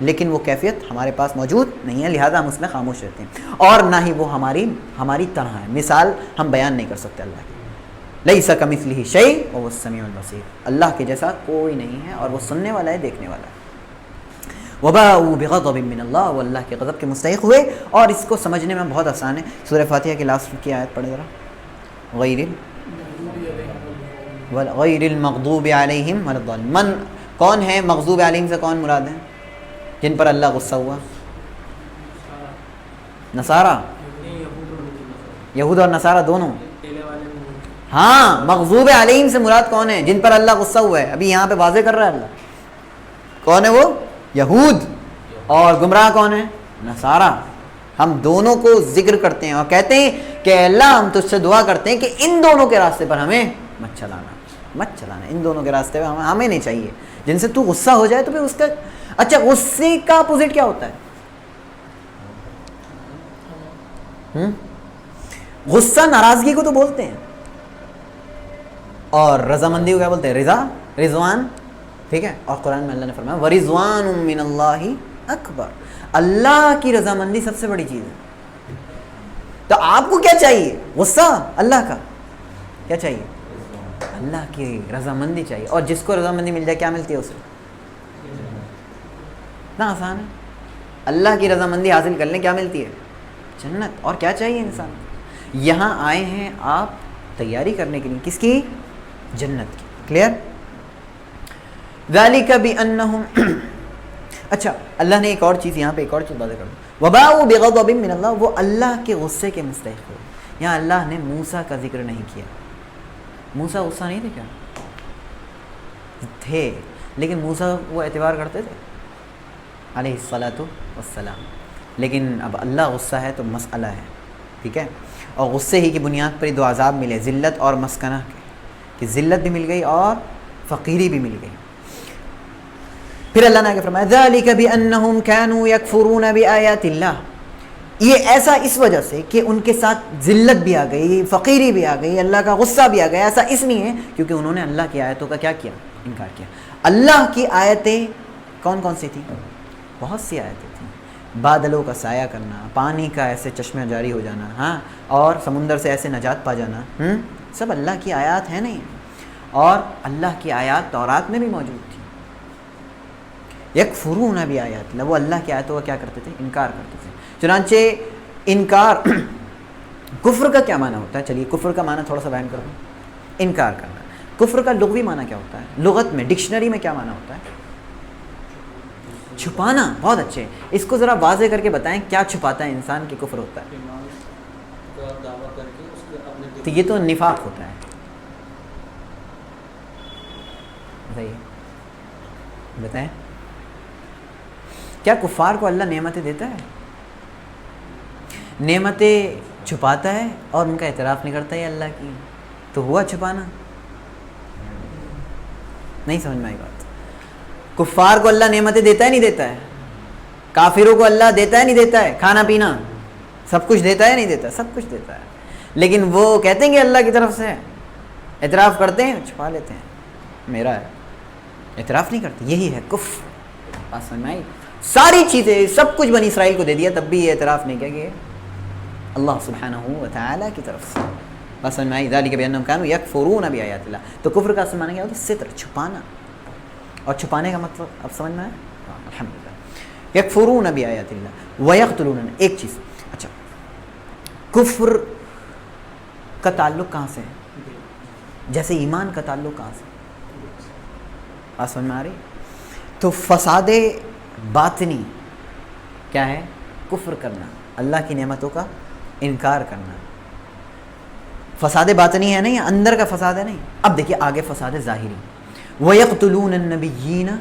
لیکن وہ کیفیت ہمارے پاس موجود نہیں ہے، لہذا ہم اس میں خاموش رہتے ہیں، اور نہ ہی وہ ہماری طرح ہے، مثال ہم بیان نہیں کر سکتے اللہ کی، لیس کمثلہ شیء وہو السمیع البصیر، اللہ کے جیسا کوئی نہیں ہے اور وہ سننے والا ہے، دیکھنے والا ہے۔ وباءوا بغضب من اللہ، وہ اللہ کے غضب کے مستحق ہوئے، اور اس کو سمجھنے میں بہت آسان ہے، سورہ فاتحہ کی لاسٹ کی آیت پڑھیں ذرا، غیر المغضوب علیہم ولا الضالین، من کون ہے مغضوب علیہم سے کون مراد ہے؟ جن پر اللہ غصہ ہوا، نصارہ، یہود اور نصارہ دونوں، ہاں مغضوب علیہم سے مراد کون ہے؟ جن پر اللہ غصہ ہوا ہے، ابھی یہاں پہ واضح کر رہا ہے اللہ، کون ہے وہ؟ یہود، اور گمراہ کون ہے؟ نصارہ۔ ہم دونوں کو ذکر کرتے ہیں اور کہتے ہیں کہ اللہ ہم تجھ سے دعا کرتے ہیں کہ ان دونوں کے راستے پر ہمیں مت چلانا، ان دونوں کے راستے پر ہمیں نہیں چاہیے، جن سے تو غصہ ہو جائے تو پھر اس کا، اچھا غصے کا اپوزٹ کیا ہوتا ہے؟ غصہ ناراضگی کو تو بولتے ہیں، اور رضامندی کو کیا بولتے ہیں؟ رضوان، ٹھیک ہے، اور قرآن میں اللہ نے فرمایا وَرِضْوَانٌ مِّنَ اللَّهِ اکبر، اللہ کی رضامندی سب سے بڑی چیز ہے۔ تو آپ کو کیا چاہیے؟ غصہ اللہ کا، کیا چاہیے؟ اللہ کی رضامندی چاہیے، اور جس کو رضامندی مل جائے کیا ملتی ہے اسے؟ اتنا آسان ہے، اللہ کی رضامندی حاصل کر لیں کیا ملتی ہے؟ جنت، اور کیا چاہیے انسان کو؟ یہاں آئے ہیں آپ تیاری کرنے کے لیے، کس کی؟ جنت کی، کلیئر؟ ذالک بانہم، اچھا اللہ نے ایک اور چیز یہاں پہ، ایک اور چیز بات کر دوں، وباءوا بغضب من اللہ، وہ اللہ کے غصے کے مستحق ہوئے۔ یہاں اللہ نے موسیٰ کا ذکر نہیں کیا، موسیٰ غصہ نہیں تھے کیا؟ تھے، لیکن موسیٰ وہ اعتبار کرتے تھے علیہ الصلاۃ والسلام، لیکن اب اللہ غصہ ہے تو مسئلہ ہے، ٹھیک ہے، اور غصے ہی کی بنیاد پر دو عذاب ملے، ذلت اور مسکنہ کے، کہ ذلت بھی مل گئی اور فقیری بھی مل گئی۔ پھر اللہ نے آگے فرمایا ذالک بانہم کانوا یکفرون بآیات اللہ، یہ ایسا اس وجہ سے کہ ان کے ساتھ ذلت بھی آ گئی، فقیری بھی آ گئی، اللہ کا غصہ بھی آ گیا، ایسا اس لیے کیونکہ انہوں نے اللہ کی آیتوں کا کیا کیا؟ انکار کیا۔ اللہ کی آیتیں کون کون سی تھیں؟ بہت سی آیتیں تھیں، بادلوں کا سایہ کرنا، پانی کا ایسے چشمہ جاری ہو جانا، ہاں، اور سمندر سے ایسے نجات پا جانا، سب اللہ کی آیات ہیں نہیں، اور اللہ کی آیات تورات میں بھی موجود تھی۔ یکفرون بآیات اللہ، وہ اللہ کی آیتوں کا کیا کرتے تھے؟ انکار کرتے تھے۔ چنانچہ انکار، کفر کا کیا معنی ہوتا ہے؟ چلیے کفر کا معنی تھوڑا سا بیان کر دوں۔ انکار کرنا، کفر کا لغوی معنی کیا ہوتا ہے؟ لغت میں، ڈکشنری میں کیا معنی ہوتا ہے؟ چھپانا۔ بہت اچھے، اس کو ذرا واضح کر کے بتائیں، کیا چھپاتا ہے انسان کہ کفر ہوتا ہے؟ تو یہ تو نفاق ہوتا ہے، بتائیں کیا کفار کو اللہ نعمتیں دیتا ہے؟ نعمتیں چھپاتا ہے اور ان کا اعتراف نہیں کرتا ہے اللہ کی، تو ہوا چھپانا؟ نہیں سمجھ میں آئی بات۔ کفار کو اللہ نعمتیں دیتا ہے نہیں دیتا ہے؟ کافروں کو اللہ دیتا ہے نہیں دیتا ہے؟ کھانا پینا سب کچھ دیتا ہے نہیں دیتا؟ سب کچھ دیتا ہے، لیکن وہ کہتے ہیں کہ اللہ کی طرف سے، اعتراف کرتے ہیں، چھپا لیتے ہیں میرا ہے، اعتراف نہیں کرتے، یہی ہے کفر۔ بات سمجھ میں آئی؟ ساری چیزیں سب کچھ بنی اسرائیل کو دے دیا، تب بھی یہ اعتراف نہیں کیا کہ اللہ سبحانہ و تعالی کی طرف سے۔ بات سمجھ میں آئی؟ ذالک بانہم کانوا یکفرون بآیات اللہ، تو کفر کا معنی کیا ہوتا ہے؟ ستر، چھپانا، اور چھپانے کا مطلب اب سمجھ میں آیا؟ الحمدللہ۔ یکفرون بآیات اللہ ویقتلون، ایک چیز، اچھا کفر کا تعلق کہاں سے ہے؟ جیسے ایمان کا تعلق کہاں سے؟ بات سمجھ میں آ رہی؟ تو فساد باطنی کیا ہے؟ کفر کرنا، اللہ کی نعمتوں کا انکار کرنا. فساد باطنی ہے نہیں، اندر کا فساد ہے نہیں. اب دیکھیے آگے فساد ظاہری. وَيَقْتُلُونَ النَّبِيِّينَ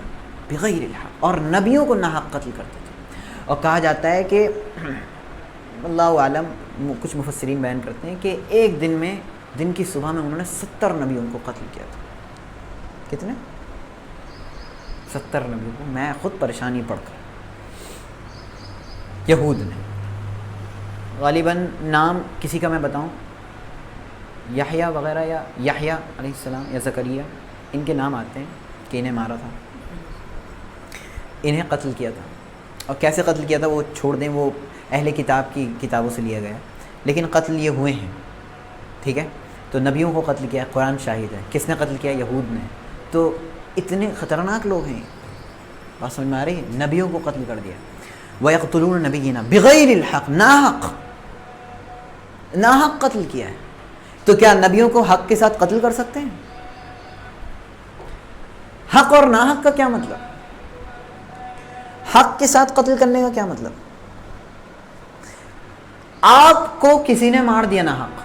بِغَيْرِ الْحَقِّ، اور نبیوں کو ناحق قتل کرتے تھے. اور کہا جاتا ہے کہ اللہ عالم، کچھ مفسرین بیان کرتے ہیں کہ ایک دن میں، دن کی صبح میں انہوں نے 70 نبیوں کو قتل کیا تھا. کتنے؟ 70 نبیوں کو. میں خود پریشانی پڑھ کر. یہود نے غالباً نام کسی کا میں بتاؤں، یحییٰ وغیرہ، یا یحییٰ علیہ السلام یا زکریا، ان کے نام آتے ہیں کہ انہیں مارا تھا، انہیں قتل کیا تھا. اور کیسے قتل کیا تھا وہ چھوڑ دیں، وہ اہل کتاب کی کتابوں سے لیا گیا، لیکن قتل یہ ہوئے ہیں. ٹھیک ہے، تو نبیوں کو قتل کیا، قرآن شاہد ہے. کس نے قتل کیا؟ یہود نے. تو اتنے خطرناک لوگ ہیں، بات سمجھ میں آ رہی ہے؟ نبیوں کو قتل کر دیا. وَيَقْتُلُونَ النَّبِيِّينَ بِغَيْرِ الْحَقِّ، ناحق قتل کیا ہے. تو کیا نبیوں کو حق کے ساتھ قتل کر سکتے ہیں؟ حق اور ناحق کا کیا مطلب؟ حق کے ساتھ قتل کرنے کا کیا مطلب؟ آپ کو کسی نے مار دیا ناحق،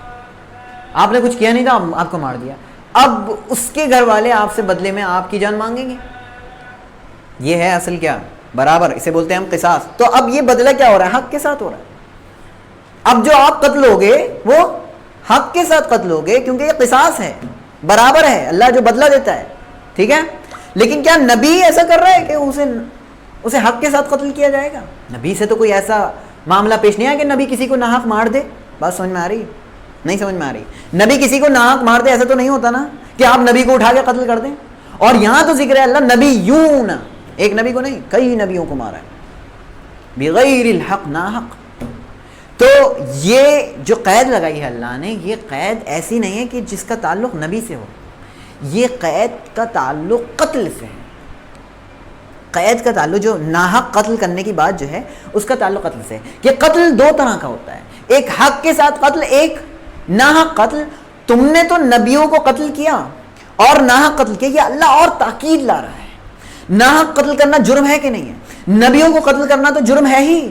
آپ نے کچھ کیا نہیں تھا، آپ کو مار دیا. اب اس کے گھر والے آپ سے بدلے میں آپ کی جان مانگیں گے. یہ ہے اصل کیا؟ برابر. اسے بولتے ہیں ہم قصاص. تو اب یہ بدلہ کیا ہو رہا ہے؟ حق کے ساتھ ہو رہا ہے. اب جو آپ قتل ہوگے وہ حق کے ساتھ قتل ہوگے، کیونکہ یہ قصاص ہے، برابر ہے، اللہ جو بدلہ دیتا ہے. ٹھیک ہے، لیکن کیا نبی ایسا کر رہا ہے کہ اسے حق کے ساتھ قتل کیا جائے گا؟ نبی سے تو کوئی ایسا معاملہ پیش نہیں آیا کہ نبی کسی کو ناحق مار دے. بات سمجھ میں آ رہی؟ نہیں سمجھ میں آ رہی. نبی کسی کو ناحق مار دے، ایسا تو نہیں ہوتا نا کہ آپ نبی کو اٹھا کے قتل کر دیں. اور یہاں تو ذکر ہے اللہ نبیون، ایک نبی کو نہیں کئی نبیوں کو مارا ہے بغیر الحق، ناحق. تو یہ جو قید لگائی ہے اللہ نے، یہ قید ایسی نہیں ہے کہ جس کا تعلق نبی سے ہو، یہ قید کا تعلق قتل سے ہے. قید کا تعلق جو ناحق قتل کرنے کی بات جو ہے اس کا تعلق قتل سے ہے. کہ قتل دو طرح کا ہوتا ہے، ایک حق کے ساتھ قتل، ایک ناحق قتل. تم نے تو نبیوں کو قتل کیا اور ناحق قتل کیا، یہ اللہ اور تاکید لا رہا ہے. ناحق قتل کرنا جرم ہے کہ نہیں ہے؟ نبیوں کو قتل کرنا تو جرم ہے ہی،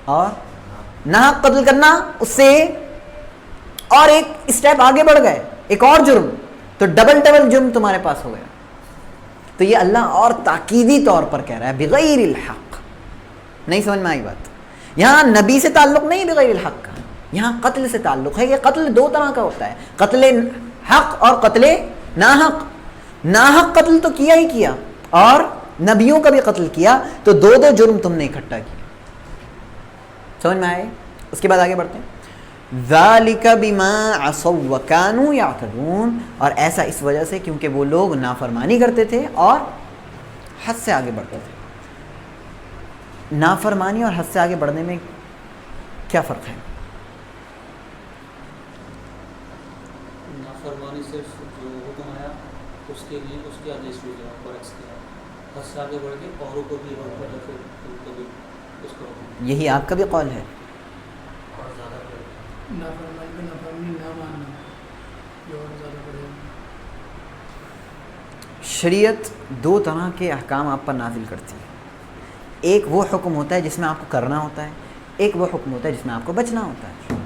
اور ناحق قتل کرنا اس سے اور ایک اسٹیپ آگے بڑھ گئے، ایک اور جرم. تو ڈبل جرم تمہارے پاس ہو گیا. تو یہ اللہ اور تاکیدی طور پر کہہ رہا ہے بغیر الحق. نہیں سمجھ میں آئی بات؟ یہاں نبی سے تعلق نہیں بغیر الحق کا، یہاں قتل سے تعلق ہے. یہ قتل دو طرح کا ہوتا ہے، قتل حق اور قتل ناحق. ناحق قتل تو کیا ہی کیا اور نبیوں کا بھی قتل کیا، تو دو جرم تم نے اکٹھا کیا. سمجھ میں آئے؟ اس کے بعد آگے بڑھتے ہیں. ذَلِكَ بِمَا عَصَوْا وَكَانُوا يَعْتَدُونَ، اور ایسا اس وجہ سے کیونکہ وہ لوگ نافرمانی کرتے تھے اور حد سے آگے بڑھتے تھے. نافرمانی اور حد سے آگے بڑھنے میں کیا فرق ہے؟ نافرمانی صرف جو حکم آیا اس کے لیے اس کے آدیش میں جاؤ، برعکس کیا، حد سے آگے بڑھ کے اوروں کو بھی حکم دیا، پھر ان کو بھی اس کو حکم. یہی آپ کا بھی قول ہے؟ اور زیادہ نافرمانی نہ ماننا یہ اور زیادہ بڑھے. شریعت دو طرح کے احکام آپ پر نازل کرتی ہے. ایک وہ حکم ہوتا ہے جس میں آپ کو کرنا ہوتا ہے، ایک وہ حکم ہوتا ہے جس میں آپ کو بچنا ہوتا ہے.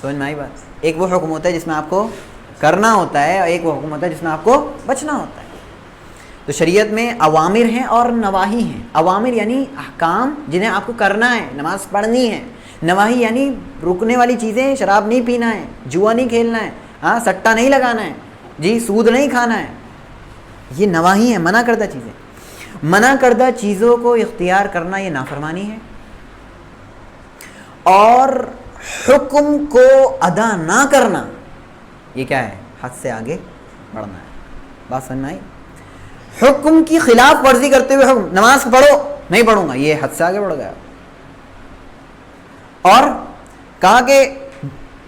سمجھ میں آئی بات؟ ایک وہ حکم ہوتا ہے جس میں آپ کو کرنا ہوتا ہے، اور ایک وہ حکم ہوتا ہے جس میں آپ کو بچنا ہوتا ہے. تو شریعت میں اوامر ہیں اور نواہی ہیں. اوامر یعنی احکام جنہیں آپ کو کرنا ہے، نماز پڑھنی ہے. نواہی یعنی رکنے والی چیزیں، شراب نہیں پینا ہے، جوا نہیں کھیلنا ہے، ہاں سٹا نہیں لگانا ہے، جی سود نہیں کھانا ہے. یہ نواہی ہیں، منع کردہ چیزیں. منع کردہ چیزوں کو اختیار کرنا یہ نافرمانی ہے، اور حکم کو ادا نہ کرنا یہ کیا ہے؟ حد سے آگے بڑھنا ہے. بات سمجھ میں آئی؟ حکم کی خلاف ورزی کرتے ہوئے حکم نماز پڑھو، نہیں پڑھوں گا، یہ حد سے آگے بڑھ گیا. اور کہا کہ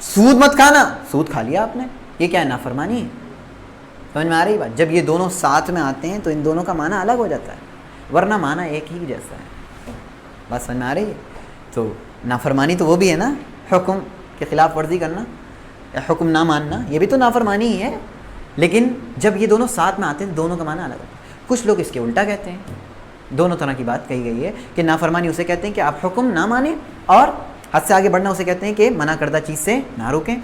سود مت کھانا، سود کھا لیا آپ نے، یہ کیا ہے؟ نافرمانی ہے. سمجھ میں آ رہی بات؟ جب یہ دونوں ساتھ میں آتے ہیں تو ان دونوں کا معنی الگ ہو جاتا ہے، ورنہ معنی ایک ہی جیسا ہے. بات سمجھ میں آ رہی ہے؟ تو نافرمانی تو وہ بھی ہے نا، حکم کی خلاف ورزی کرنا یا حکم نہ ماننا، یہ بھی تو نافرمانی ہی ہے. لیکن جب یہ دونوں ساتھ میں آتے ہیں دونوں کا معنی الگ ہوتا ہے. کچھ لوگ اس کے الٹا کہتے ہیں دونوں طرح کی بات کہی گئی ہے کہ نافرمانی اسے کہتے ہیں کہ آپ حکم نہ مانیں، اور حد سے آگے بڑھنا اسے کہتے ہیں کہ منع کردہ چیز سے نہ روکیں.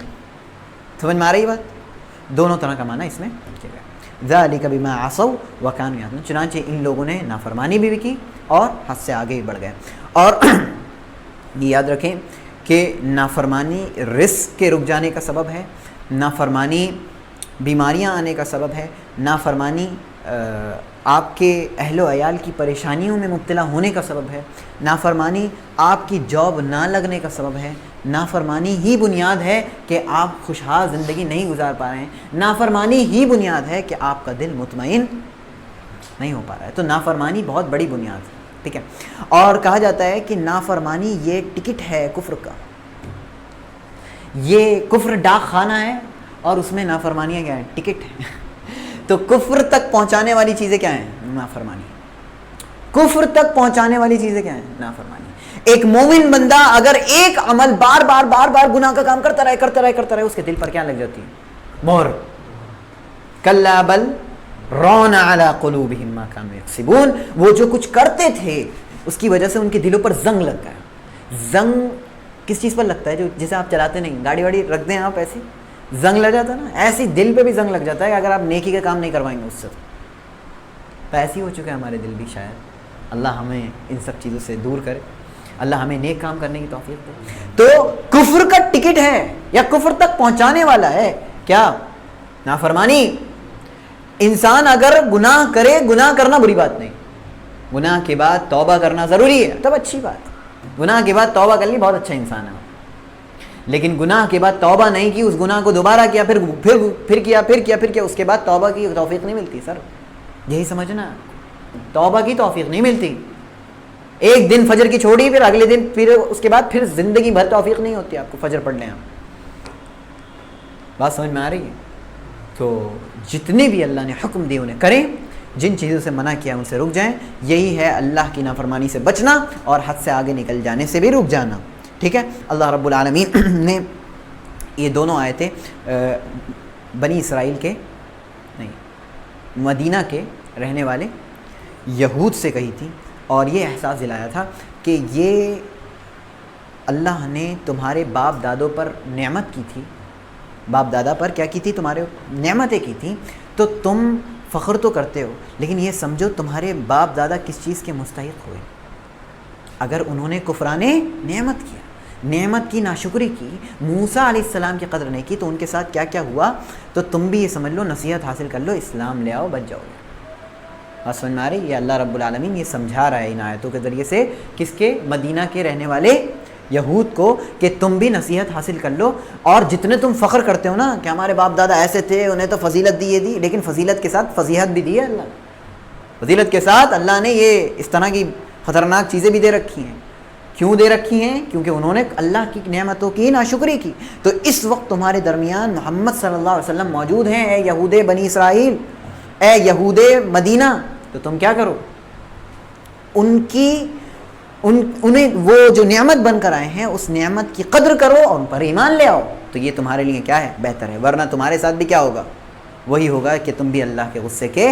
سمجھ میں آ رہی بات؟ دونوں طرح کا معنی اس میں کیا گیا. ذَلِكَ بِمَا عَصَوْا وَكَانُوا يَعْتَدُونَ، چنانچہ ان لوگوں نے نافرمانی بھی کی اور حد سے آگے بڑھ گئے. اور یہ یاد رکھیں کہ نافرمانی رزق کے رک جانے کا سبب ہے، نافرمانی بیماریاں آنے کا سبب ہے، نافرمانی آپ کے اہل و عیال کی پریشانیوں میں مبتلا ہونے کا سبب ہے، نافرمانی آپ کی جاب نہ لگنے کا سبب ہے، نافرمانی ہی بنیاد ہے کہ آپ خوشحال زندگی نہیں گزار پا رہے ہیں، نافرمانی ہی بنیاد ہے کہ آپ کا دل مطمئن نہیں ہو پا رہا ہے. تو نافرمانی بہت بڑی بنیاد ہے. ٹھیک ہے. اور کہا جاتا ہے کہ نافرمانی یہ ٹکٹ ہے کفر کا، یہ کفر ڈاک خانہ ہے اور اس میں نافرمانیاں کیا ہیں؟ ٹکٹ ہے. تو کفر تک پہنچانے والی چیزیں کیا ہیں؟ نافرمانی. کفر تک پہنچانے والی چیزیں کیا ہیں؟ نافرمانی. ایک مومن بندہ اگر ایک عمل بار بار گناہ کا کام کرتا رہے اس کے دل پر کیا لگ جاتی ہے؟ مہر. کلا بل ران علی قلوبہم ما کانوا یکسبون، وہ جو کچھ کرتے تھے اس کی وجہ سے ان کے دلوں پر زنگ لگ گیا. زنگ کس چیز پر لگتا ہے؟ جو جسے آپ چلاتے نہیں، گاڑی واڑی رکھ دیں آپ ایسی، زنگ لگ جاتا ہے نا، ایسی دل پہ بھی زنگ لگ جاتا ہے کہ اگر آپ نیکی کا کام نہیں کروائیں گے اس سے. تو ایسی ہو چکے ہیں ہمارے دل بھی. شاید اللہ ہمیں ان سب چیزوں سے دور کرے، اللہ ہمیں نیک کام کرنے کی توفیق دے. تو کفر کا ٹکٹ ہے یا کفر تک پہنچانے والا ہے کیا؟ نافرمانی. انسان اگر گناہ کرے، گناہ کرنا بری بات نہیں، گناہ کے بعد توبہ کرنا ضروری ہے، تب اچھی بات. گناہ کے بعد توبہ کر لی، بہت اچھا انسان ہے. لیکن گناہ کے بعد توبہ نہیں کی، اس گناہ کو دوبارہ کیا، پھر کیا، اس کے بعد توبہ کی توفیق نہیں ملتی. سر یہی سمجھنا، توبہ کی توفیق نہیں ملتی. ایک دن فجر کی چھوڑی، پھر اگلے دن پھر اس کے بعد پھر زندگی بھر توفیق نہیں ہوتی آپ کو فجر پڑھ لیں. بات سمجھ میں آ رہی ہے؟ تو جتنے بھی اللہ نے حکم دیے انہیں کریں، جن چیزوں سے منع کیا ان سے رک جائیں. یہی ہے اللہ کی نافرمانی سے بچنا اور حد سے آگے نکل جانے سے بھی رک جانا. ٹھیک ہے. اللہ رب العالمین نے یہ دونوں آیتیں بنی اسرائیل کے نہیں، مدینہ کے رہنے والے یہود سے کہی تھی، اور یہ احساس دلایا تھا کہ یہ اللہ نے تمہارے باپ دادوں پر نعمت کی تھی، باپ دادا پر کیا کی تھی؟ تمہارے نعمتیں کی تھیں. تو تم فخر تو کرتے ہو، لیکن یہ سمجھو تمہارے باپ دادا کس چیز کے مستحق ہوئے؟ اگر انہوں نے کفران نعمت کیا، نعمت کی ناشکری کی، موسیٰ علیہ السلام کی قدر نہیں کی، تو ان کے ساتھ کیا کیا ہوا؟ تو تم بھی یہ سمجھ لو، نصیحت حاصل کر لو، اسلام لے آؤ، بچ جاؤ گے. بات سمجھ میں آ رہی ہے؟ یہ اللہ رب العالمین یہ سمجھا رہا ہے ان آیتوں کے ذریعے سے، کس کے؟ مدینہ کے رہنے والے یہود کو، کہ تم بھی نصیحت حاصل کر لو. اور جتنے تم فخر کرتے ہو نا کہ ہمارے باپ دادا ایسے تھے، انہیں تو فضیلت دی، یہ دی، لیکن فضیلت کے ساتھ فضیحت بھی دی ہے اللہ نے. فضیلت کے ساتھ اللہ نے یہ اس طرح کی خطرناک چیزیں بھی دے رکھی ہیں. کیوں دے رکھی ہیں؟ کیونکہ انہوں نے اللہ کی نعمتوں کی ناشکری کی. تو اس وقت تمہارے درمیان محمد صلی اللہ علیہ وسلم موجود ہیں، اے یہود بنی اسرائیل، اے یہود مدینہ. تو تم کیا کرو؟ انہیں وہ جو نعمت بن کر آئے ہیں اس نعمت کی قدر کرو اور ان پر ایمان لے آؤ. تو یہ تمہارے لیے کیا ہے؟ بہتر ہے. ورنہ تمہارے ساتھ بھی کیا ہوگا؟ وہی ہوگا کہ تم بھی اللہ کے غصے کے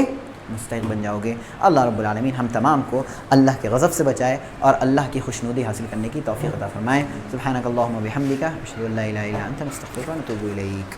مستحق بن جاؤ گے. اللہ رب العالمین ہم تمام کو اللہ کے غضب سے بچائے اور اللہ کی خوشنودی حاصل کرنے کی توفیق عطا فرمائے. سبحانک اللہم و بحمدک، اشہد ان لا الہ الا انت، نستغفرک و نتوب الیک.